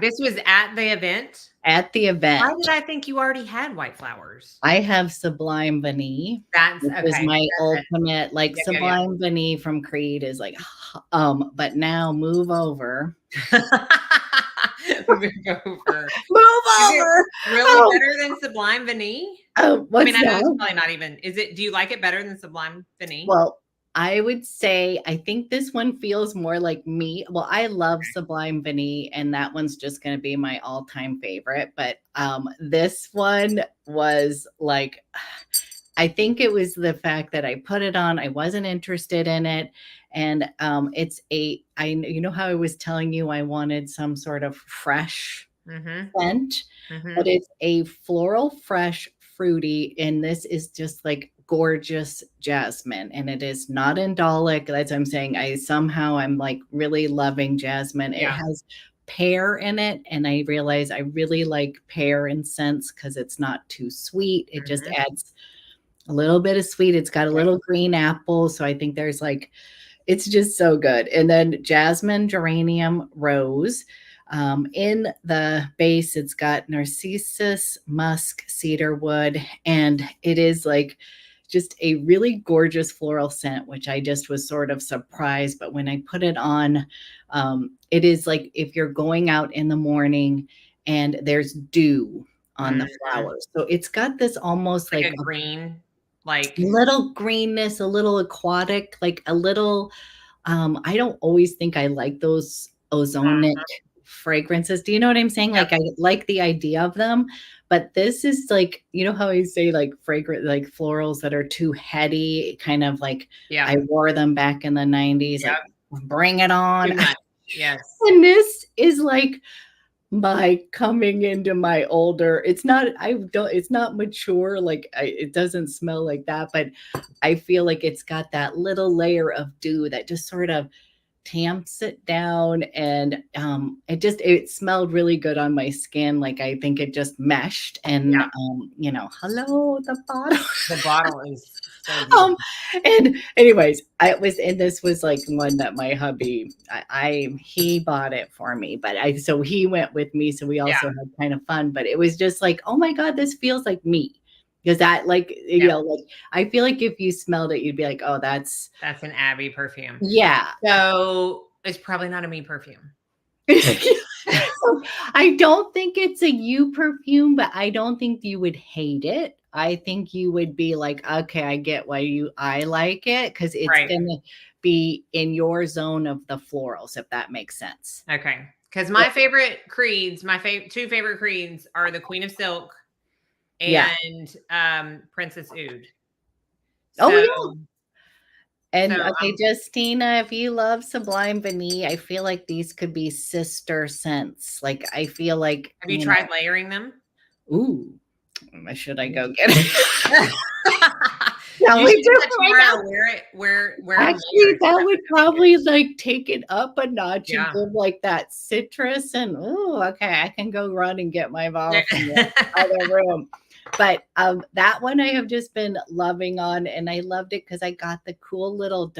Speaker 2: This was at the event?
Speaker 1: At the event.
Speaker 2: Why did I think you already had white flowers?
Speaker 1: I have Sublime Vanille.
Speaker 2: That's
Speaker 1: which
Speaker 2: okay.
Speaker 1: is my
Speaker 2: That's
Speaker 1: ultimate, like Sublime Vanille from Creed is like, but now move over.
Speaker 2: Move over.
Speaker 1: Move over.
Speaker 2: Really better than Sublime Vanille?
Speaker 1: Oh,
Speaker 2: I mean, I know it's probably not even. Do you like it better than Sublime Vanille?
Speaker 1: Well, I would say I think this one feels more like me. Well, I love Sublime Vanille, and that one's just going to be my all-time favorite. But this one was like, I think it was the fact that I put it on. I wasn't interested in it, and you know how I was telling you I wanted some sort of fresh scent, but it's a floral, fresh, fruity, and this is just like gorgeous jasmine, and it is not indolic. That's what I'm saying. I'm like really loving jasmine. It has pear in it, and I realize I really like pear and scents because it's not too sweet. It just adds a little bit of sweet. It's got a little green apple, so I think there's like, it's just so good. And then jasmine, geranium, rose. In the base, it's got narcissus, musk, cedarwood, and it is like just a really gorgeous floral scent, which I just was sort of surprised. But when I put it on, it is like if you're going out in the morning and there's dew on the flowers. So it's got this almost like
Speaker 2: a green, like
Speaker 1: little greenness, a little aquatic, like a little, I don't always think I like those ozonic fragrances. Do you know what I'm saying? Like I like the idea of them, but this is like, you know how I say like fragrant, like florals that are too heady, kind of like I wore them back in the 90s, like bring it on.
Speaker 2: Yes.
Speaker 1: And this is like my coming into my older, it's not mature, like it doesn't smell like that, but I feel like it's got that little layer of dew that just sort of tamps it down, and it smelled really good on my skin. Like I think it just meshed, and hello, the
Speaker 2: bottle is so
Speaker 1: and anyways, this was like one that my hubby, he bought it for me, but so he went with me, so we also had kind of fun, but it was just like, oh my God, this feels like me. Because that, like, you know, like I feel like if you smelled it, you'd be like, oh, that's
Speaker 2: an Abby perfume.
Speaker 1: Yeah.
Speaker 2: So it's probably not a me perfume.
Speaker 1: So I don't think it's a you perfume, but I don't think you would hate it. I think you would be like, okay, I get why I like it, because it's gonna be in your zone of the florals, if that makes sense.
Speaker 2: Okay. Because my favorite creeds, two favorite creeds are the Queen of Silk and Princess Oud.
Speaker 1: And okay, Justina, if you love Sublime Vanille, I feel like these could be sister scents. Like I feel like,
Speaker 2: have you tried layering them?
Speaker 1: Ooh, should I go get it?
Speaker 2: Yeah, we do right now.
Speaker 1: Actually, that would probably like take it up a notch and give like that citrus, and okay, I can go run and get my bottle from the other room. But that one I have just been loving on, and I loved it because I got the cool little,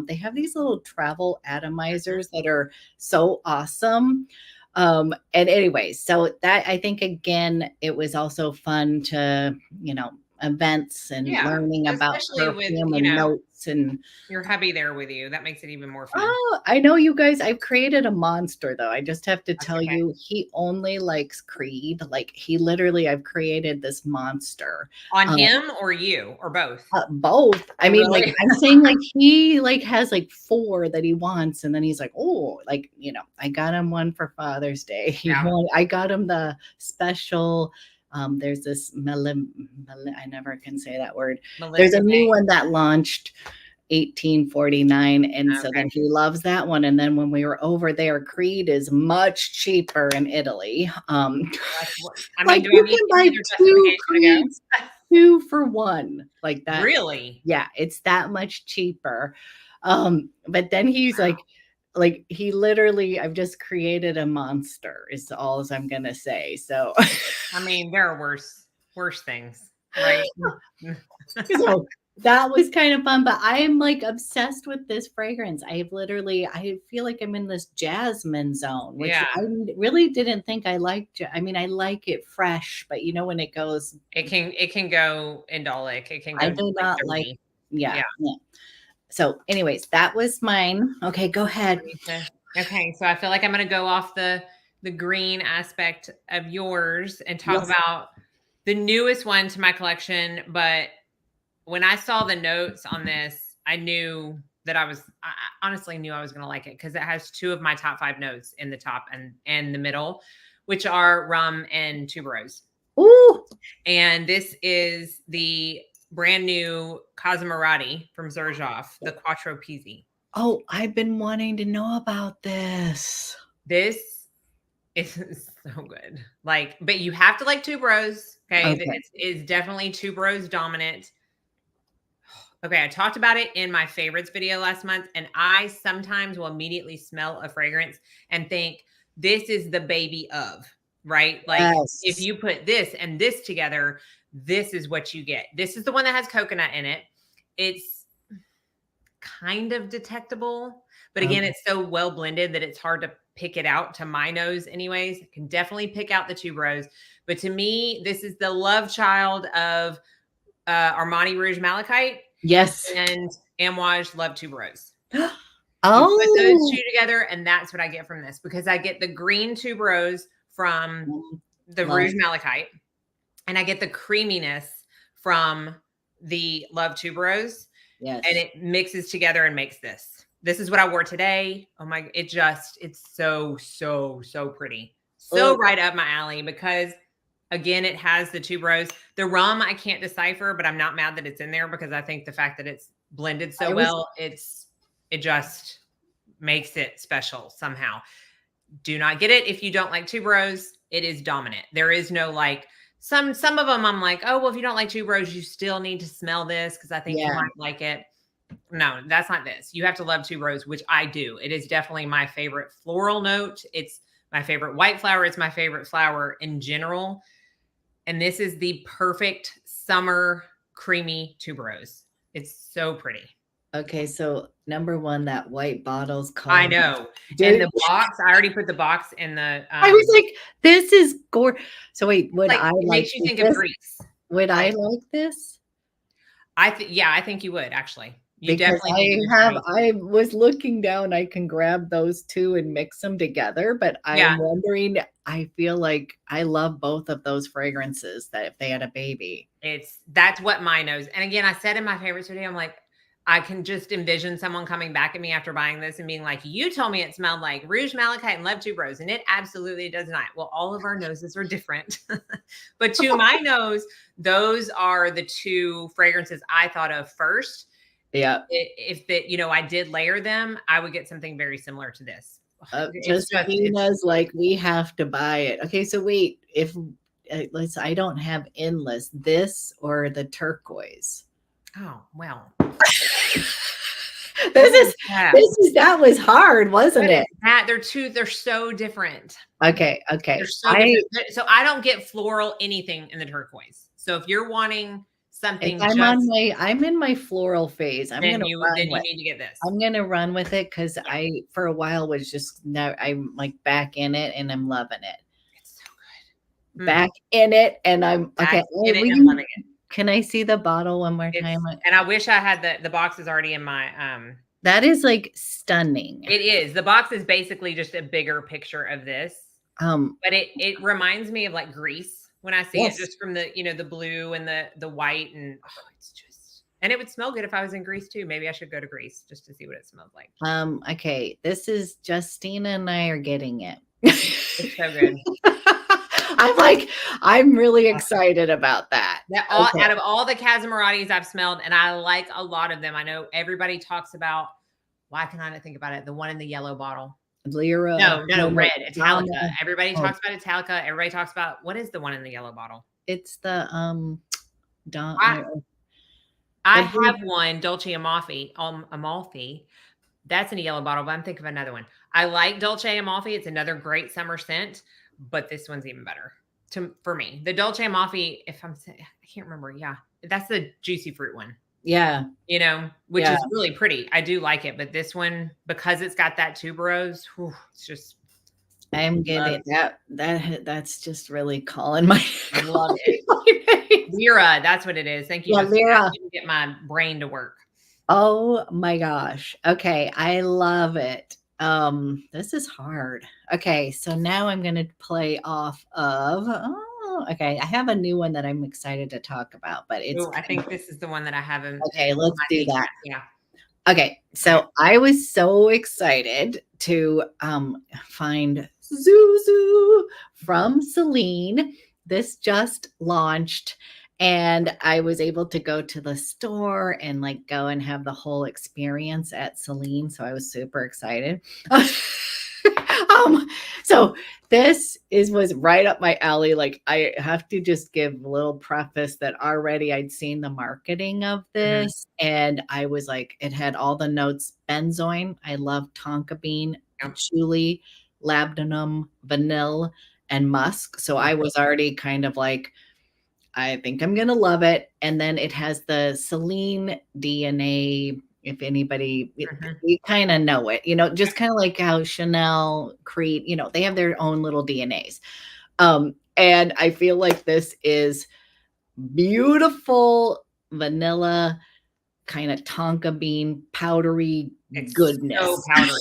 Speaker 1: they have these little travel atomizers that are so awesome. And anyway, so that, I think, again, it was also fun to, events and learning about perfume and notes, and
Speaker 2: your hubby there with you. That makes it even more fun.
Speaker 1: Oh, I know, you guys. I've created a monster, though. I just have to tell you, he only likes Creed. Like I've created this monster
Speaker 2: on him, or you, or both.
Speaker 1: Both. I mean, really? Like I'm saying, like he has like 4 that he wants, and then he's like, oh, like I got him one for Father's Day. I got him the special. There's this I never can say that word. There's a new one that launched 1849, and so then he loves that one. And then when we were over there, Creed is much cheaper in Italy. I mean, like you can buy 2 Creeds, 2 for 1, like that.
Speaker 2: Really?
Speaker 1: Yeah, it's that much cheaper. But then he's like he literally, I've just created a monster, is all I'm gonna say. So
Speaker 2: I mean, there are worse things, right?
Speaker 1: So that was kind of fun, but I am like obsessed with this fragrance. I feel like I'm in this jasmine zone, which
Speaker 2: Yeah.
Speaker 1: I really didn't think I liked. I mean, I like it fresh, but you know, when it goes,
Speaker 2: it can go indolic. It can
Speaker 1: I
Speaker 2: go
Speaker 1: do
Speaker 2: like
Speaker 1: not like,
Speaker 2: dirty.
Speaker 1: yeah,
Speaker 2: Yeah.
Speaker 1: yeah. So, anyways, that was mine. Okay, go ahead.
Speaker 2: Okay, so I feel like I'm going to go off the green aspect of yours and talk
Speaker 1: Yes.
Speaker 2: about the newest one to my collection. But when I saw the notes on this, I knew that I honestly knew I was going to like it because it has two of my top 5 notes in the top and the middle, which are rum and tuberose.
Speaker 1: Ooh.
Speaker 2: And this is the brand new Cosmoratti from Xerjoff, the Quattro Pizzi.
Speaker 1: Oh, I've been wanting to know about this.
Speaker 2: This is so good. Like, but you have to like tuberose. Okay. It's definitely tuberose dominant. Okay. I talked about it in my favorites video last month, and I sometimes will immediately smell a fragrance and think this is the baby of, right? Like
Speaker 1: Yes.
Speaker 2: if you put this and this together, this is what you get. This is the one that has coconut in it. It's kind of detectable, but again, it's so well blended that it's hard to pick it out to my nose anyways. I can definitely pick out the tuberose, but to me, this is the love child of Armani Rouge Malachite.
Speaker 1: Yes.
Speaker 2: And Amouage Love Tuberose.
Speaker 1: Oh.
Speaker 2: You put those two together, and that's what I get from this, because I get the green tuberose from the Rouge Malachite, and I get the creaminess from the Love Tuberose.
Speaker 1: Yes.
Speaker 2: And it mixes together and makes this. This is what I wore today. Oh my, it's so, so, so pretty. So right up my alley, because again, it has the tuberose. The rum, I can't decipher, but I'm not mad that it's in there, because I think the fact that it's blended so well, it just makes it special somehow. Do not get it if you don't like tuberose. It is dominant. There is no like, some of them I'm like, oh, well, if you don't like tuberose, you still need to smell this because I think you might like it. No, that's not this. You have to love tuberose, which I do. It is definitely my favorite floral note. It's my favorite white flower. It's my favorite flower in general. And this is the perfect summer creamy tuberose. It's so pretty.
Speaker 1: Okay, so number one, that white bottle's called.
Speaker 2: I know. And the box, I already put the box in the.
Speaker 1: I was like, this is gorgeous. So wait, would I
Speaker 2: it makes you think of Greece?
Speaker 1: Would I like this?
Speaker 2: I think you would actually. You
Speaker 1: Because
Speaker 2: definitely
Speaker 1: I was looking down, I can grab those two and mix them together, but I'm wondering, I feel like I love both of those fragrances that if they had a baby.
Speaker 2: That's what mine knows. And again, I said in my favorites video, I'm like, I can just envision someone coming back at me after buying this and being like, you told me it smelled like Rouge Malachite and Love Tuberose, and it absolutely does not. Well, all of our noses are different. But to my nose, those are the two fragrances I thought of first.
Speaker 1: Yeah.
Speaker 2: If I did layer them, I would get something very similar to this.
Speaker 1: Justina's like, we have to buy it. Okay, so wait, if I don't have endless, this or the turquoise.
Speaker 2: Oh, well.
Speaker 1: That was hard, wasn't it?
Speaker 2: They're so different.
Speaker 1: Okay.
Speaker 2: They're so different. So I don't get floral anything in the turquoise. So if you're wanting something,
Speaker 1: I'm in my floral phase. You need
Speaker 2: to get this.
Speaker 1: I'm gonna run with it because I for a while was just I'm like back in it and I'm loving it.
Speaker 2: It's so good.
Speaker 1: Back in it and I'm okay.
Speaker 2: I'm loving it.
Speaker 1: Can I see the bottle one more time?
Speaker 2: And I wish I had the box is already in my
Speaker 1: That is like stunning.
Speaker 2: It is. The box is basically just a bigger picture of this. But it reminds me of like Greece when I see it, just from the the blue and the white, and it's just, and it would smell good if I was in Greece too. Maybe I should go to Greece just to see what it smells like.
Speaker 1: Okay, this is Justina and I are getting it.
Speaker 2: It's so good.
Speaker 1: I'm really excited about that.
Speaker 2: Out of all the Cosmorattis I've smelled, and I like a lot of them. I know everybody talks about, why can I not think about it? The one in the yellow bottle.
Speaker 1: Lyra.
Speaker 2: No, red. Italica. Everybody talks about Italica. Everybody talks about, what is the one in the yellow bottle?
Speaker 1: It's the
Speaker 2: I have one, Dolce Amalfi. That's in a yellow bottle, but I'm thinking of another one. I like Dolce Amalfi. It's another great summer scent, but this one's even better for me. The Dolce Amalfi, I can't remember. Yeah, that's the juicy fruit one.
Speaker 1: Yeah.
Speaker 2: you know, which
Speaker 1: Yeah.
Speaker 2: is really pretty. I do like it, but this one, because it's got that tuberose, it's just
Speaker 1: I'm getting that's just really calling my
Speaker 2: love
Speaker 1: calling
Speaker 2: it.
Speaker 1: my name.
Speaker 2: Lyra, that's what it is. Thank you,
Speaker 1: Yeah,
Speaker 2: Justin. I
Speaker 1: Lyra.
Speaker 2: couldn't get my brain to work.
Speaker 1: Oh my gosh. Okay, I love it. This is hard. Okay, so now I'm gonna play off of okay, I have a new one that I'm excited to talk about, but it's
Speaker 2: Oh, I think this is the one that I haven't
Speaker 1: okay,
Speaker 2: on
Speaker 1: let's
Speaker 2: my
Speaker 1: do
Speaker 2: thing
Speaker 1: that.
Speaker 2: yet. Yeah.
Speaker 1: Okay, so I was so excited to find Zuzu from Celine. This just launched, and I was able to go to the store and like go and have the whole experience at Celine. So I was super excited. So this was right up my alley. Like I have to just give a little preface that already I'd seen the marketing of this, and I was like, it had all the notes: benzoin. I love tonka bean,
Speaker 2: Yep.
Speaker 1: patchouli, labdanum, vanilla, and musk. So I was already kind of like, I think I'm gonna love it. And then it has the Celine DNA. If anybody, you kind of know it, just kind of like how Chanel, Creed, they have their own little DNAs. And I feel like this is beautiful vanilla, kind of tonka bean, powdery
Speaker 2: It's
Speaker 1: goodness.
Speaker 2: so powdery.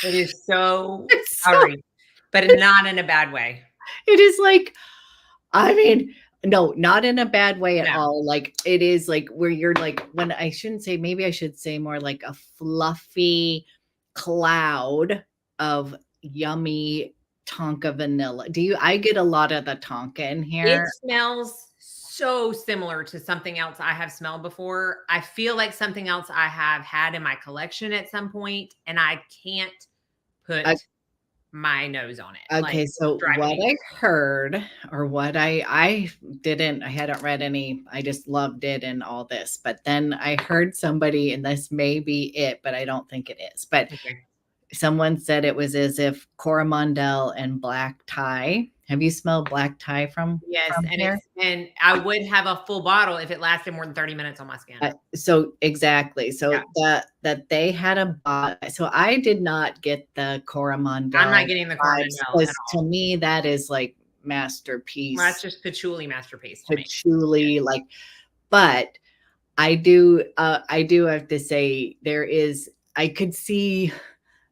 Speaker 2: It is so
Speaker 1: It's so-
Speaker 2: powdery, but not in a bad way.
Speaker 1: it is like, I mean, no, not in a bad way at
Speaker 2: No.
Speaker 1: all. Like it is like where you're like, when I shouldn't say, maybe I should say more like a fluffy cloud of yummy tonka vanilla. I get a lot of the tonka in
Speaker 2: It
Speaker 1: here.
Speaker 2: smells so similar to something else I have smelled before. I feel like something else I have had in my collection at some point, and I can't put my nose on it.
Speaker 1: Okay,
Speaker 2: Like,
Speaker 1: so
Speaker 2: driving
Speaker 1: what
Speaker 2: me
Speaker 1: I heard, or what I hadn't read any, I just loved it and all this. But then I heard somebody, and this may be it, but I don't think it is. But
Speaker 2: Okay.
Speaker 1: someone said it was as if Coromandel and black tie. Have you smelled black tie from
Speaker 2: Yes, and
Speaker 1: here?
Speaker 2: and I would have a full bottle if it lasted more than 30 minutes on my skin.
Speaker 1: So exactly. So
Speaker 2: Yeah.
Speaker 1: that they had so I did not get the Coromandel.
Speaker 2: I'm not getting the Coromandel at all.
Speaker 1: To me, that is like masterpiece.
Speaker 2: Well, that's just patchouli masterpiece to me.
Speaker 1: Patchouli, like, but I do have to say I could see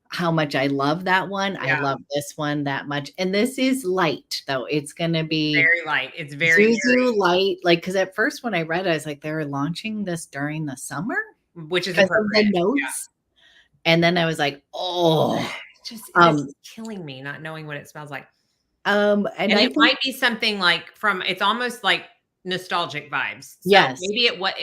Speaker 1: how much I love that one.
Speaker 2: Yeah.
Speaker 1: I love this one that much. And this is light, though. It's gonna be
Speaker 2: very light. It's very
Speaker 1: Zuzu light. Like, because at first when I read it, I was like, they're launching this during the summer,
Speaker 2: which is
Speaker 1: because of the
Speaker 2: appropriate.
Speaker 1: notes.
Speaker 2: Yeah.
Speaker 1: And then I was like, oh,
Speaker 2: it's killing me not knowing what it smells like.
Speaker 1: And
Speaker 2: it might be something like it's almost like nostalgic vibes. So
Speaker 1: yes.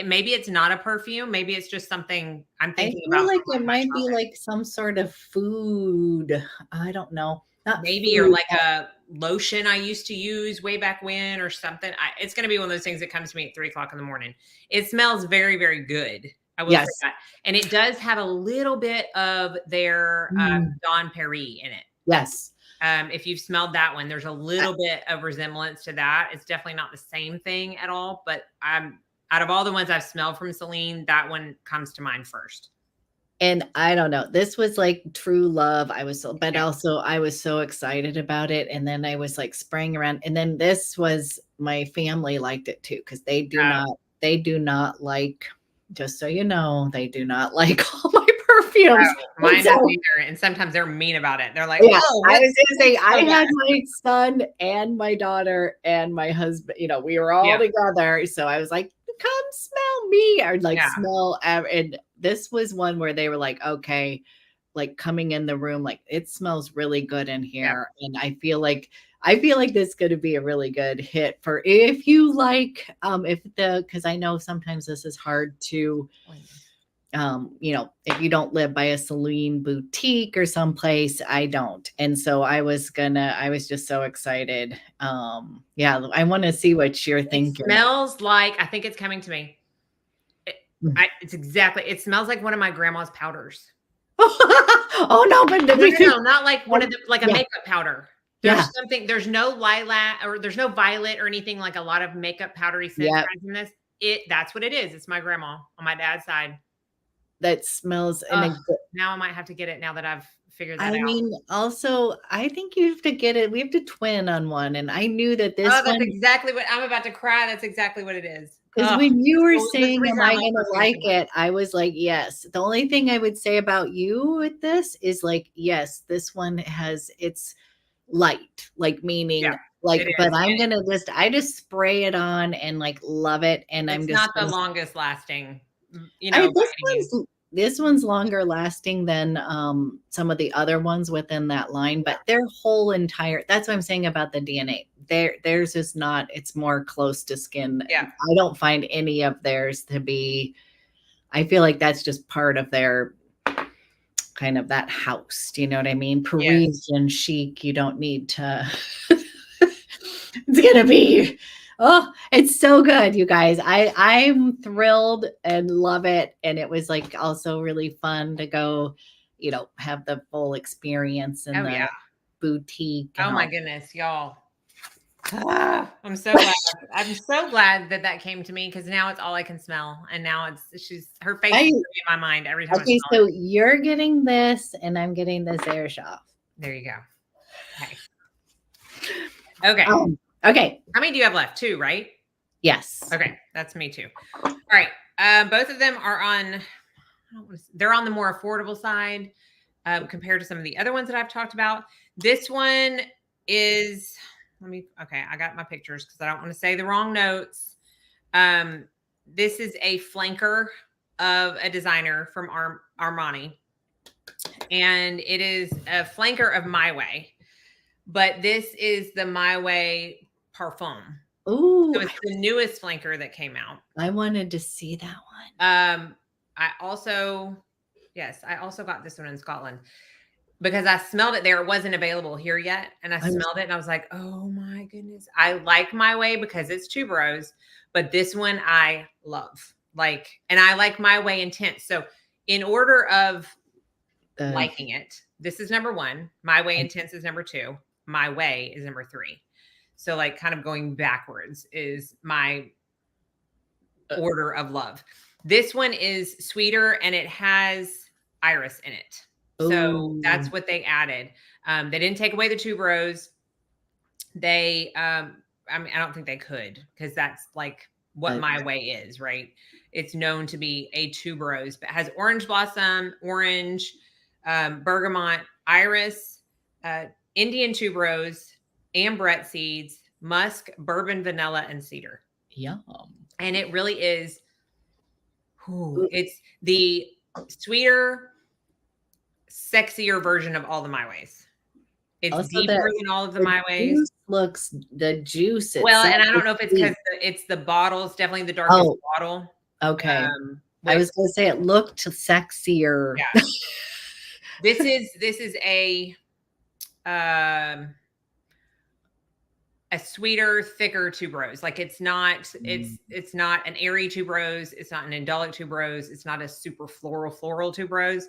Speaker 2: Maybe it's not a perfume. Maybe it's just something I'm thinking
Speaker 1: I feel
Speaker 2: about.
Speaker 1: like it might be like some sort of food. I don't know. Not
Speaker 2: maybe, or like a lotion I used to use way back when, or something. It's going to be one of those things that comes to me at 3:00 in the morning. It smells very, very good. I will say that. And it does have a little bit of their Don Paris in it.
Speaker 1: Yes.
Speaker 2: If you've smelled that one, there's a little bit of resemblance to that. It's definitely not the same thing at all, but out of all the ones I've smelled from Celine, that one comes to mind first.
Speaker 1: And I don't know, this was like true love. Also I was so excited about it. And then I was like spraying around. And then my family liked it too, because they do not like, just so you know, they do not like all my perfumes.
Speaker 2: Mine don't either. And sometimes they're mean about it. They're like,
Speaker 1: yeah, I was gonna say, I had my son and my daughter and my husband, we were all together. So I was like, come smell me, or like smell. And this was one where they were like, okay, like coming in the room, like it smells really good in here. And I feel like this is going to be a really good hit for if you like, because I know sometimes this is hard to, if you don't live by a Celine boutique or someplace. I don't. And so I was just so excited. I want to see what you're thinking.
Speaker 2: It smells like, I think it's coming to me. It smells like one of my grandma's powders.
Speaker 1: Oh no, but
Speaker 2: no, not like one of the, like a makeup powder. There's no lilac, or there's no violet or anything like a lot of makeup powdery scents in this. that's what it is. It's my grandma on my dad's side.
Speaker 1: That smells
Speaker 2: now I might have to get it now that I've figured that
Speaker 1: I
Speaker 2: out.
Speaker 1: mean, also, I think you have to get it. We have to twin on one. And I knew that this
Speaker 2: that's
Speaker 1: one,
Speaker 2: exactly what I'm about to cry. That's exactly what it is.
Speaker 1: because when you were saying,
Speaker 2: reason
Speaker 1: am
Speaker 2: I
Speaker 1: I
Speaker 2: like
Speaker 1: going to
Speaker 2: perfume
Speaker 1: like
Speaker 2: so much.
Speaker 1: it? I was like, yes. The only thing I would say about you with this is like, yes, this one it's light, like meaning
Speaker 2: Yeah,
Speaker 1: like,
Speaker 2: it
Speaker 1: but
Speaker 2: is.
Speaker 1: I'm going to I just spray it on and like love it. And I'm
Speaker 2: It's
Speaker 1: just,
Speaker 2: not the longest lasting,
Speaker 1: I,
Speaker 2: by any means.
Speaker 1: this one's longer lasting than some of the other ones within that line, but their whole entire, that's what I'm saying about the DNA. Theirs is not, it's more close to skin.
Speaker 2: Yeah.
Speaker 1: I don't find any of theirs to be, I feel like that's just part of their kind of that house. Do you know what I mean? Parisian chic. You don't need to, it's gonna be, oh, it's so good, you guys. I'm thrilled and love it. And it was like also really fun to go, have the full experience in the boutique.
Speaker 2: Oh my goodness, y'all. I'm so glad. I'm so glad that came to me, because now it's all I can smell. And now her face is in my mind every time.
Speaker 1: Okay, so you're getting this and I'm getting this Xerjoff.
Speaker 2: There you go. Okay.
Speaker 1: Okay.
Speaker 2: How many do you have left? 2, right?
Speaker 1: Yes.
Speaker 2: Okay. That's me too. All right. Both of them are they're on the more affordable side compared to some of the other ones that I've talked about. This one is, I got my pictures because I don't want to say the wrong notes. This is a flanker of a designer from Armani. And it is a flanker of My Way. But this is the My Way Parfum.
Speaker 1: Ooh.
Speaker 2: So it's the newest flanker that came out.
Speaker 1: I wanted to see that one.
Speaker 2: I also got this one in Scotland because I smelled it there. It wasn't available here yet. And I smelled it and I was like, oh my goodness. I like My Way because it's tuberose, but this one I love. And I like My Way Intense. So in order of liking it, this is number 1. My Way Intense is number 2. My Way is number 3. So kind of going backwards is my order of love. This one is sweeter and it has iris in it. So that's what they added. They didn't take away the tuberose. I don't think they could, because that's what My Way is, right? It's known to be a tuberose, but it has orange blossom, orange, bergamot, iris, Indian tuberose, ambrette seeds, musk, bourbon, vanilla, and cedar.
Speaker 1: Yum.
Speaker 2: And it really is, it's the sweeter, sexier version of all the My Ways. It's also deeper than all of the My Ways.
Speaker 1: Looks the juice.
Speaker 2: Well, and I don't know if it's because it's the bottle. It's definitely the darkest bottle.
Speaker 1: Okay. I was going to say it looked sexier.
Speaker 2: Yeah. This is a sweeter, thicker tuberose. It's not an airy tuberose. It's not an indolic tuberose. It's not a super floral tuberose.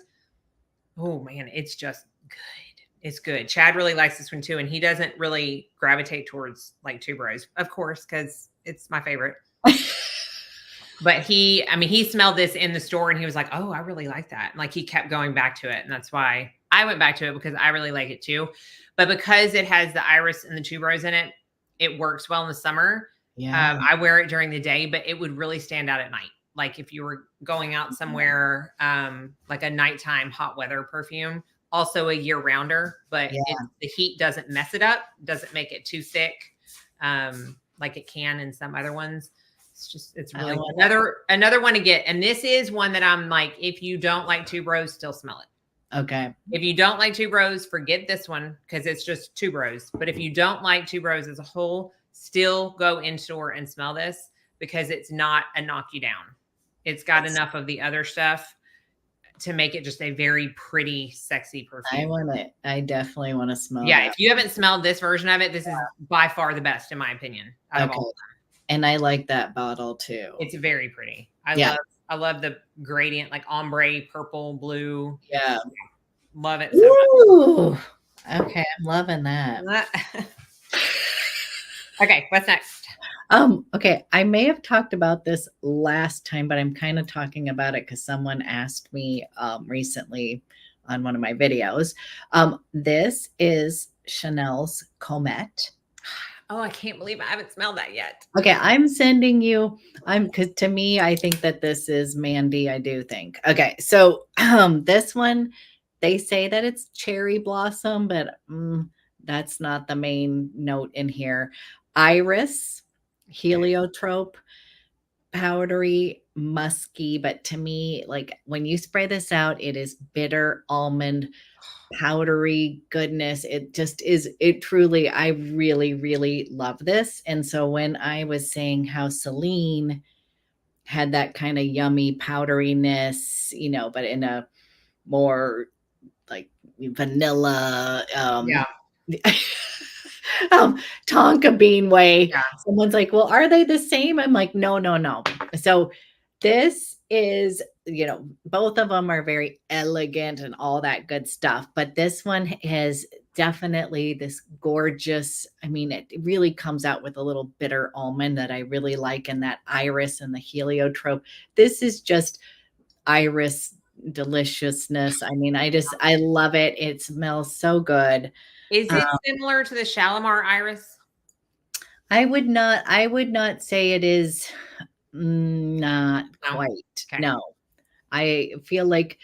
Speaker 2: Oh man, it's just good. It's good. Chad really likes this one too. And he doesn't really gravitate towards tuberose, of course, because it's my favorite. But he smelled this in the store and he was like, oh, I really like that. And he kept going back to it. And that's why I went back to it, because I really like it too. But because it has the iris and the tuberose in it, it works well in the summer. Yeah. I wear it during the day, but it would really stand out at night. If you were going out somewhere, a nighttime hot weather perfume, also a year rounder, but the heat doesn't mess it up, doesn't make it too thick. Like it can in some other ones. It's really another one to get. And this is one that I'm if you don't like tuberose, still smell it.
Speaker 1: Okay.
Speaker 2: If you don't like tuberose, forget this one, because it's just tuberose. But if you don't like tuberose as a whole, still go in store and smell this, because it's not a knock you down. It's got enough of the other stuff to make it just a very pretty, sexy perfume.
Speaker 1: I definitely want to smell.
Speaker 2: Yeah. If you haven't smelled this version of it, this is by far the best, in my opinion, out of all of them.
Speaker 1: And I like that bottle too.
Speaker 2: It's very pretty. I love the gradient, ombre, purple, blue.
Speaker 1: Yeah.
Speaker 2: Love it.
Speaker 1: Ooh. Okay. I'm loving that.
Speaker 2: Okay. What's next?
Speaker 1: Okay, I may have talked about this last time, but I'm kind of talking about it because someone asked me recently on one of my videos. This is Chanel's Comète.
Speaker 2: Oh, I can't believe I haven't smelled that yet.
Speaker 1: Okay, I'm sending you. I'm because to me, I think that this is Mandy. I do think. Okay, so this one, they say that it's cherry blossom, but that's not the main note in here. Iris, heliotrope, powdery, musky, but to me, like when you spray this out, it is bitter almond, powdery goodness. It just is, it truly, I really, really love this. And so when I was saying how Celine had that kind of yummy powderiness, but in a more like vanilla,
Speaker 2: Yeah.
Speaker 1: Tonka bean way.
Speaker 2: Yeah.
Speaker 1: Someone's like, well, are they the same? I'm like, no, no, no. So this is, both of them are very elegant and all that good stuff. But this one has definitely this gorgeous, I mean, it really comes out with a little bitter almond that I really like, and that iris and the heliotrope. This is just iris deliciousness. I mean, I love it. It smells so good.
Speaker 2: Is it similar to the Shalimar Iris?
Speaker 1: I would not say it is. Not
Speaker 2: No.
Speaker 1: quite.
Speaker 2: Okay.
Speaker 1: No. I feel like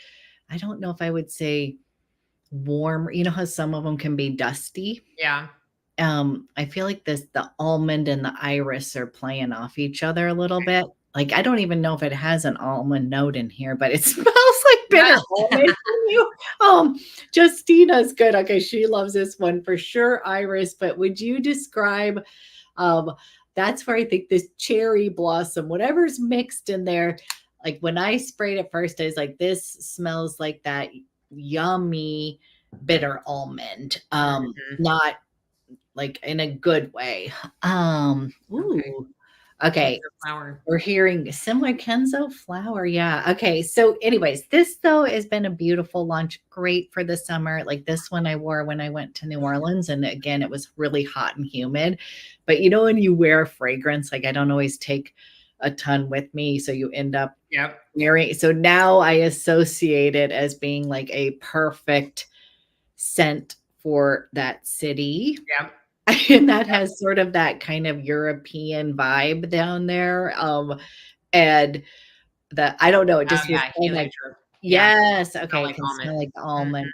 Speaker 1: I don't know if I would say warm. You know how some of them can be dusty?
Speaker 2: Yeah.
Speaker 1: I feel like the almond and the iris are playing off each other a little bit. Like, I don't even know if it has an almond note in here, but it smells like bitter almond. Justina's good. Okay, she loves this one for sure, Iris. But would you describe that's where I think this cherry blossom, whatever's mixed in there, like when I sprayed it first, I was like, this smells like that yummy bitter almond. Not like in a good way. Ooh. Okay.
Speaker 2: Flower.
Speaker 1: We're hearing similar Kenzo flower. Yeah. Okay. So, anyways, this though has been a beautiful launch. Great for the summer. Like this one I wore when I went to New Orleans. And again, it was really hot and humid. But when you wear fragrance, like I don't always take a ton with me. So you end up wearing. So now I associate it as being like a perfect scent for that city.
Speaker 2: Yep.
Speaker 1: And that has sort of that kind of European vibe down there. And I don't know, it just was kind of like, yes, okay, it can smell like the almond.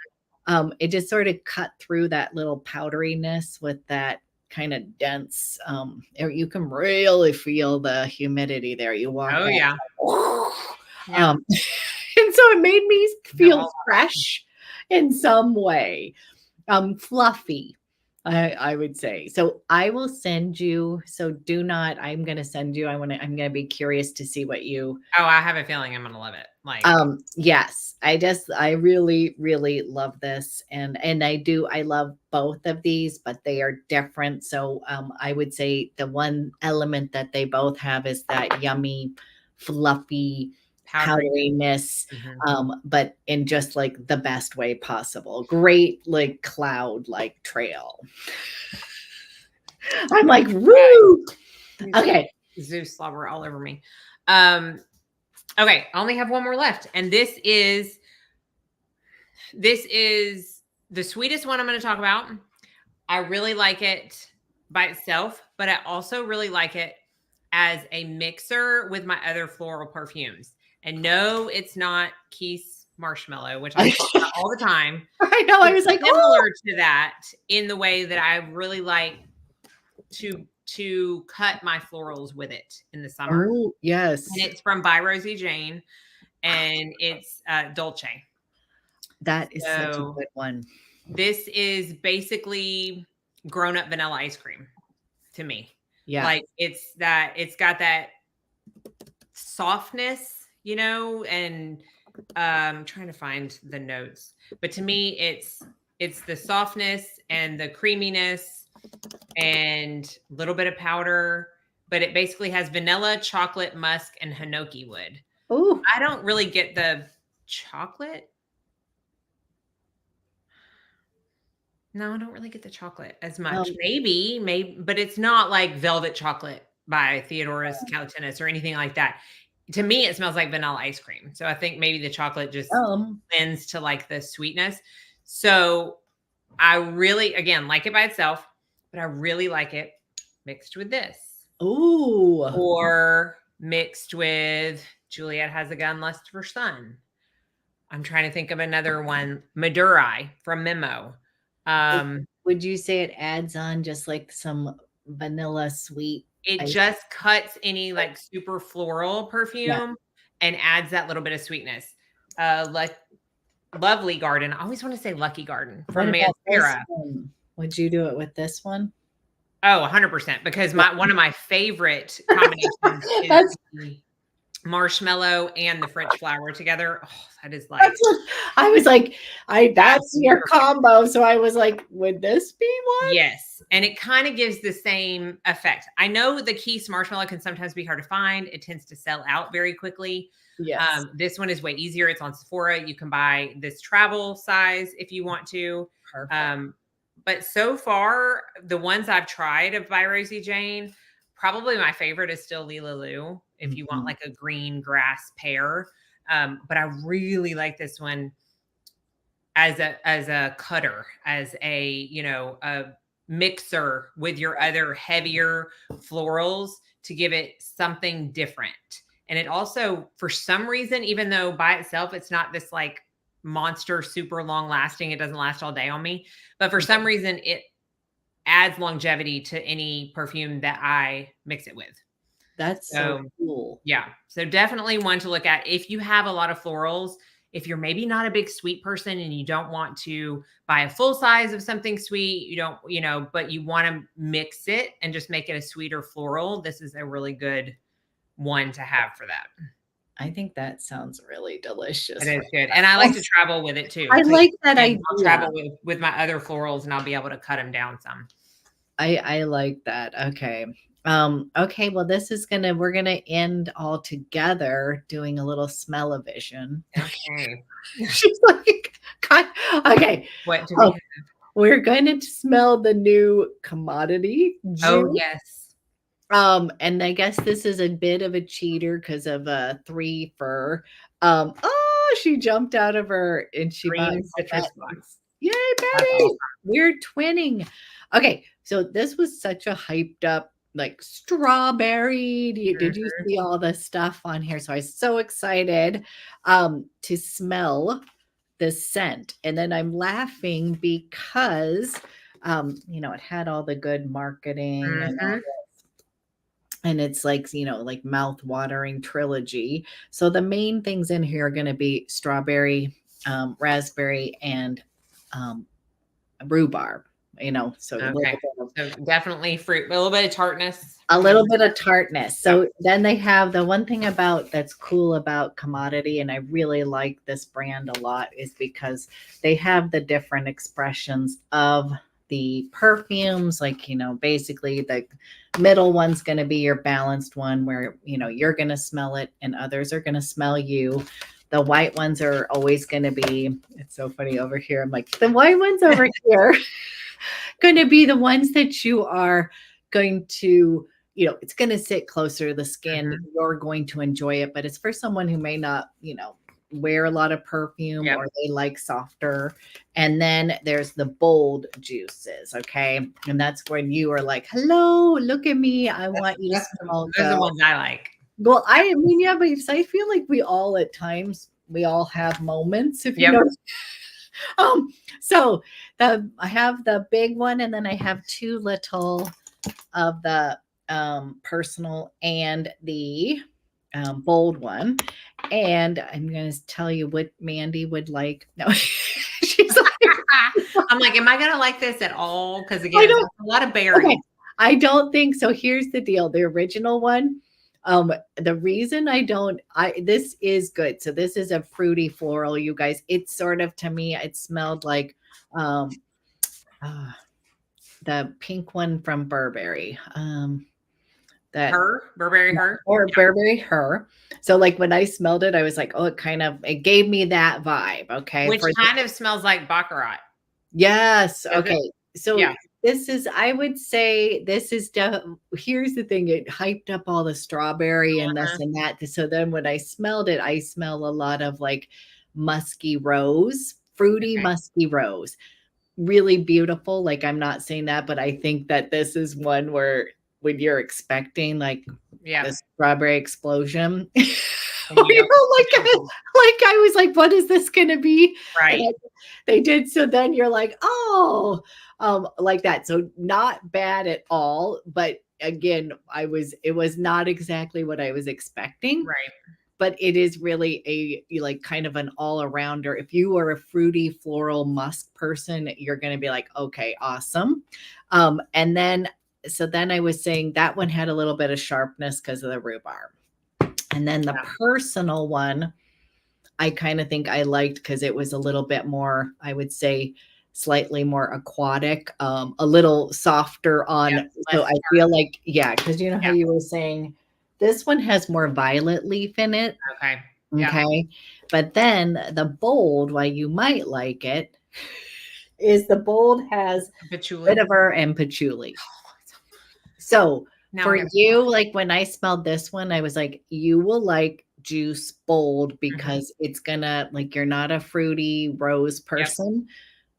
Speaker 1: It just sort of cut through that little powderiness with that kind of dense, you can really feel the humidity there. You walk out, and so it made me feel fresh in some way, fluffy. I would say. So I will send you. So do not, I'm going to send you. I'm going to be curious to see what you.
Speaker 2: Oh, I have a feeling I'm going to love it. Like,
Speaker 1: yes, I really, really love this. And I love both of these, but they are different. So, I would say the one element that they both have is that yummy, fluffy, powderiness, but in just like the best way possible. Great, like cloud like trail. I'm like, woo. Okay.
Speaker 2: Zeus slobber all over me. Okay, I only have one more left, and this is the sweetest one I'm going to talk about. I really like it by itself, but I also really like it as a mixer with my other floral perfumes. And no, it's not Keith's Marshmallow, which I talk about all the time.
Speaker 1: I know. I was like,
Speaker 2: similar to that in the way that I really like to cut my florals with it in the summer.
Speaker 1: Oh, yes.
Speaker 2: And it's from By Rosie Jane, and it's Dolce.
Speaker 1: That is such a good one.
Speaker 2: This is basically grown-up vanilla ice cream to me.
Speaker 1: Yeah.
Speaker 2: Like it's got that softness, and I'm trying to find the notes, but to me it's the softness and the creaminess and a little bit of powder, but it basically has vanilla, chocolate, musk, and hinoki wood.
Speaker 1: Oh,
Speaker 2: I don't really get the chocolate. No, I don't really get the chocolate as much. Maybe, but it's not like velvet chocolate by Theodoros Calatinus or anything like that. To me, it smells like vanilla ice cream. So I think maybe the chocolate just lends to like the sweetness. So I really, again, like it by itself, but I really like it mixed with this.
Speaker 1: Ooh.
Speaker 2: Or mixed with Juliet Has a Gun, Lust for Sun. I'm trying to think of another one. Madurai from Memo.
Speaker 1: Would you say it adds on just like some vanilla sweet?
Speaker 2: It just cuts any like super floral perfume and adds that little bit of sweetness. Like Lovely Garden. I always want to say Lucky Garden from Mancera.
Speaker 1: Would you do it with this one?
Speaker 2: Oh, 100%. Because one of my favorite combinations is the marshmallow and the French flower together. Oh, that is like
Speaker 1: I was like, that's your combo. So I was like, would this be one?
Speaker 2: Yes. And it kind of gives the same effect. I know the Keys marshmallow can sometimes be hard to find. It tends to sell out very quickly.
Speaker 1: Yes.
Speaker 2: This one is way easier. It's on Sephora. You can buy this travel size if you want to.
Speaker 1: Perfect.
Speaker 2: But so far, the ones I've tried by Rosie Jane, probably my favorite is still Lila Lou, if you want like a green grass pear. But I really like this one as a cutter, as a mixer with your other heavier florals to give it something different. And it also, for some reason, even though by itself it's not this like monster super long lasting, it doesn't last all day on me, but for some reason it adds longevity to any perfume that I mix it with.
Speaker 1: That's so cool.
Speaker 2: Yeah. So definitely one to look at if you have a lot of florals. If you're maybe not a big sweet person and you don't want to buy a full size of something sweet, but you want to mix it and just make it a sweeter floral, this is a really good one to have for that.
Speaker 1: I think that sounds really delicious.
Speaker 2: It is good. And I like to travel with it too.
Speaker 1: I like that idea.
Speaker 2: I'll travel with my other florals and I'll be able to cut them down some.
Speaker 1: I like that. Okay. Okay, well, we're gonna end all together doing a little smell-o-vision.
Speaker 2: Okay.
Speaker 1: She's like, okay.
Speaker 2: What do we have?
Speaker 1: We're going to smell the new commodity juice.
Speaker 2: Oh, yes.
Speaker 1: And I guess this is a bit of a cheater because of 3 for. She jumped out of her and she
Speaker 2: Green citrus box.
Speaker 1: Yay, baby! Awesome. We're twinning. Okay, so this was such a hyped up like strawberry. Did you see all the stuff on here? So I was so excited to smell the scent. And then I'm laughing because it had all the good marketing and all this. And it's like, like mouth-watering trilogy. So the main things in here are going to be strawberry, raspberry, and rhubarb. So
Speaker 2: definitely fruit, a little bit of tartness.
Speaker 1: So then they have the one thing that's cool about Commodity, and I really like this brand a lot, is because they have the different expressions of the perfumes. Like, basically the middle one's going to be your balanced one where, you're going to smell it and others are going to smell you. The white ones are always going to be, it's so funny over here. I'm like, the white ones over here going to be the ones that you are going to, it's going to sit closer to the skin. You're going to enjoy it, but it's for someone who may not, wear a lot of perfume or they like softer. And then there's the bold juices. Okay. And that's when you are like, hello, look at me. I want you to smell.
Speaker 2: Those are the ones I like.
Speaker 1: Well, but I feel like we all at times, we all have moments, if you know. So I have the big one, and then I have 2 little of the personal and the bold one. And I'm going to tell you what Mandy would like. No, she's like,
Speaker 2: I'm like, am I going to like this at all? Because again, there's a lot of berries. Okay.
Speaker 1: I don't think so. Here's the deal. The original one, the reason this is good. So this is a fruity floral, you guys. It's sort of, to me, it smelled like the pink one from Burberry.
Speaker 2: Burberry Her.
Speaker 1: Or Burberry Her. So like when I smelled it, I was like, it gave me that vibe. Okay.
Speaker 2: Which kind of smells like Baccarat.
Speaker 1: Yes. Okay. So This is, I would say, this is, here's the thing, it hyped up all the strawberry and this and that. So then when I smelled it, I smell a lot of like musky rose, fruity
Speaker 2: Okay.
Speaker 1: musky rose. Really beautiful. Like, I'm not saying that, but I think that this is one where when you're expecting like
Speaker 2: Yeah.
Speaker 1: the strawberry explosion,
Speaker 2: And you don't
Speaker 1: like I was like, what is this going to be?
Speaker 2: right.
Speaker 1: And they did. So then you're like, oh, like that. So not bad at all. But again, it was not exactly what I was expecting.
Speaker 2: Right.
Speaker 1: But it is really a like kind of an all arounder. If you are a fruity floral musk person, you're going to be like, okay, awesome. And then, so then I was saying that one had a little bit of sharpness because of the rhubarb. And then the personal one, I kind of think I liked because it was a little bit more, I would say, slightly more aquatic, a little softer on. So I feel like, yeah, because you know how you were saying this one has more violet leaf in it.
Speaker 2: Okay.
Speaker 1: Okay. But then the bold, why you might like it, is the bold has
Speaker 2: patchouli,
Speaker 1: vetiver and patchouli. So
Speaker 2: now
Speaker 1: for you, like when I smelled this one, I was like, you will like juice bold because it's gonna, like, you're not a fruity rose person.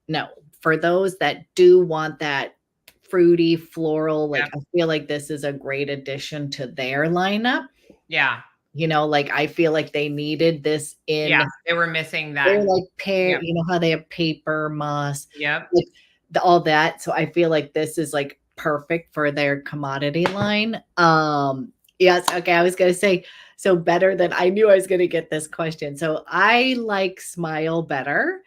Speaker 1: No, for those that do want that fruity floral, like I feel like this is a great addition to their lineup.
Speaker 2: Yeah.
Speaker 1: You know, like I feel like they needed this in.
Speaker 2: Yeah, they were missing that.
Speaker 1: They're like pear, you know how they have paper moss,
Speaker 2: Yep.
Speaker 1: like all that. So I feel like this is like perfect for their commodity line. Yes, okay. I was gonna say, so better than, I knew I was gonna get this question. So I like Smile better.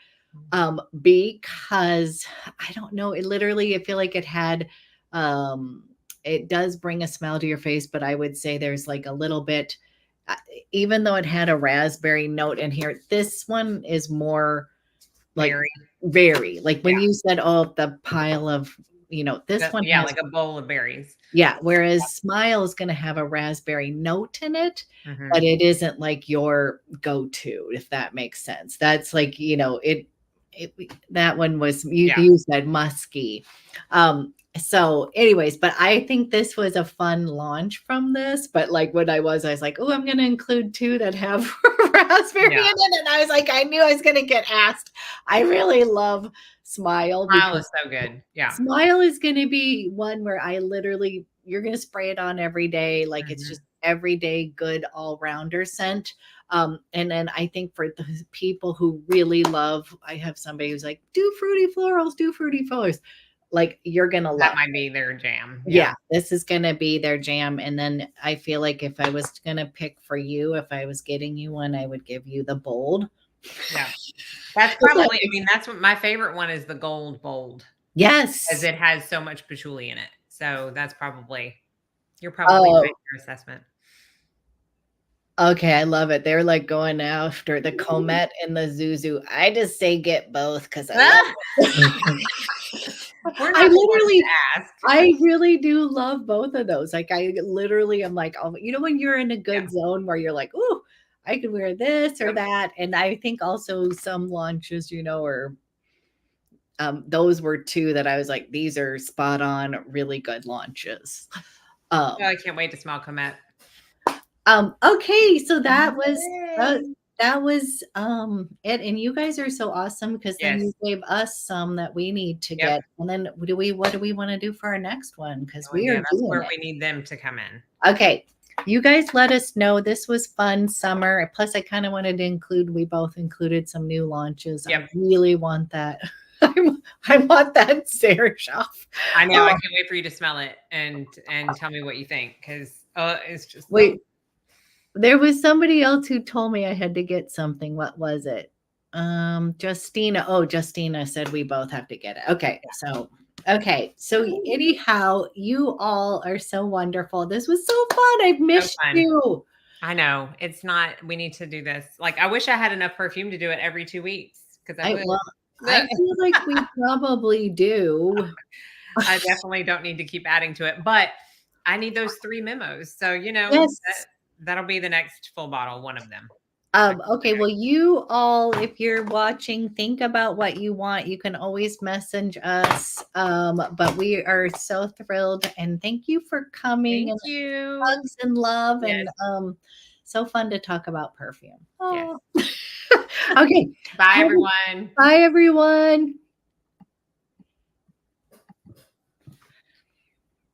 Speaker 1: Because I don't know, it literally, I feel like it had, it does bring a smile to your face, but I would say there's like a little bit, even though it had a raspberry note in here, this one is more like very, like when you said, oh, the pile of, you know, this one has,
Speaker 2: like a bowl of berries.
Speaker 1: Yeah. Whereas Smile is going to have a raspberry note in it, but it isn't like your go-to, if that makes sense. That's like, you know, that one was, you said musky. So anyways, but I think this was a fun launch from this, but like when I was like, oh, I'm going to include two that have raspberry in it. And I was like, I knew I was going to get asked. I really love Smile.
Speaker 2: Smile is so good. Yeah.
Speaker 1: Smile is going to be one where I literally, you're going to spray it on every day. Like it's just everyday good all-rounder scent. And then I think for the people who really love, I have somebody who's like, do fruity florals. Like you're going to love.
Speaker 2: That might be their jam.
Speaker 1: Yeah. This is going to be their jam. And then I feel like if I was going to pick for you, if I was getting you one, I would give you the bold.
Speaker 2: Yeah. That's probably, I mean, that's what my favorite one is, the gold bold.
Speaker 1: Yes.
Speaker 2: Because it has so much patchouli in it. So that's probably, you're probably right in your assessment.
Speaker 1: Okay, I love it. They're like going after the Comète and the Zuu. I just say get both because I I really do love both of those. Like I literally am like, oh, you know, when you're in a good zone where you're like, oh, I could wear this or that. And I think also some launches, you know, or those were two that I was like, these are spot on, really good launches.
Speaker 2: I can't wait to smell Comète.
Speaker 1: Okay, so that was it, and you guys are so awesome because then you gave us some that we need to get, and then what do we want to do for our next one? Because that's
Speaker 2: where we need them to come in.
Speaker 1: Okay, you guys let us know. This was fun summer. Plus, I kind of wanted to include. We both included some new launches. I really want that. I want that Xerjoff.
Speaker 2: I know. I can't wait for you to smell it and tell me what you think, because it's just
Speaker 1: wait. There was somebody else who told me I had to get something. What was it? Justina. Oh, Justina said we both have to get it. Okay. So anyhow, you all are so wonderful. This was so fun. I've missed you.
Speaker 2: I know. It's not, we need to do this. Like, I wish I had enough perfume to do it every 2 weeks. Because I
Speaker 1: feel like we probably do.
Speaker 2: I definitely don't need to keep adding to it, but I need those 3 memos. So, you know, that'll be the next full bottle, one of them.
Speaker 1: Okay, well, you all, if you're watching, think about what you want. You can always message us. But we are so thrilled and thank you for coming
Speaker 2: Thank
Speaker 1: and
Speaker 2: you.
Speaker 1: hugs and love
Speaker 2: Yes.
Speaker 1: and so fun to talk about perfume.
Speaker 2: Yes.
Speaker 1: Okay.
Speaker 2: Bye, everyone.
Speaker 1: Bye, everyone.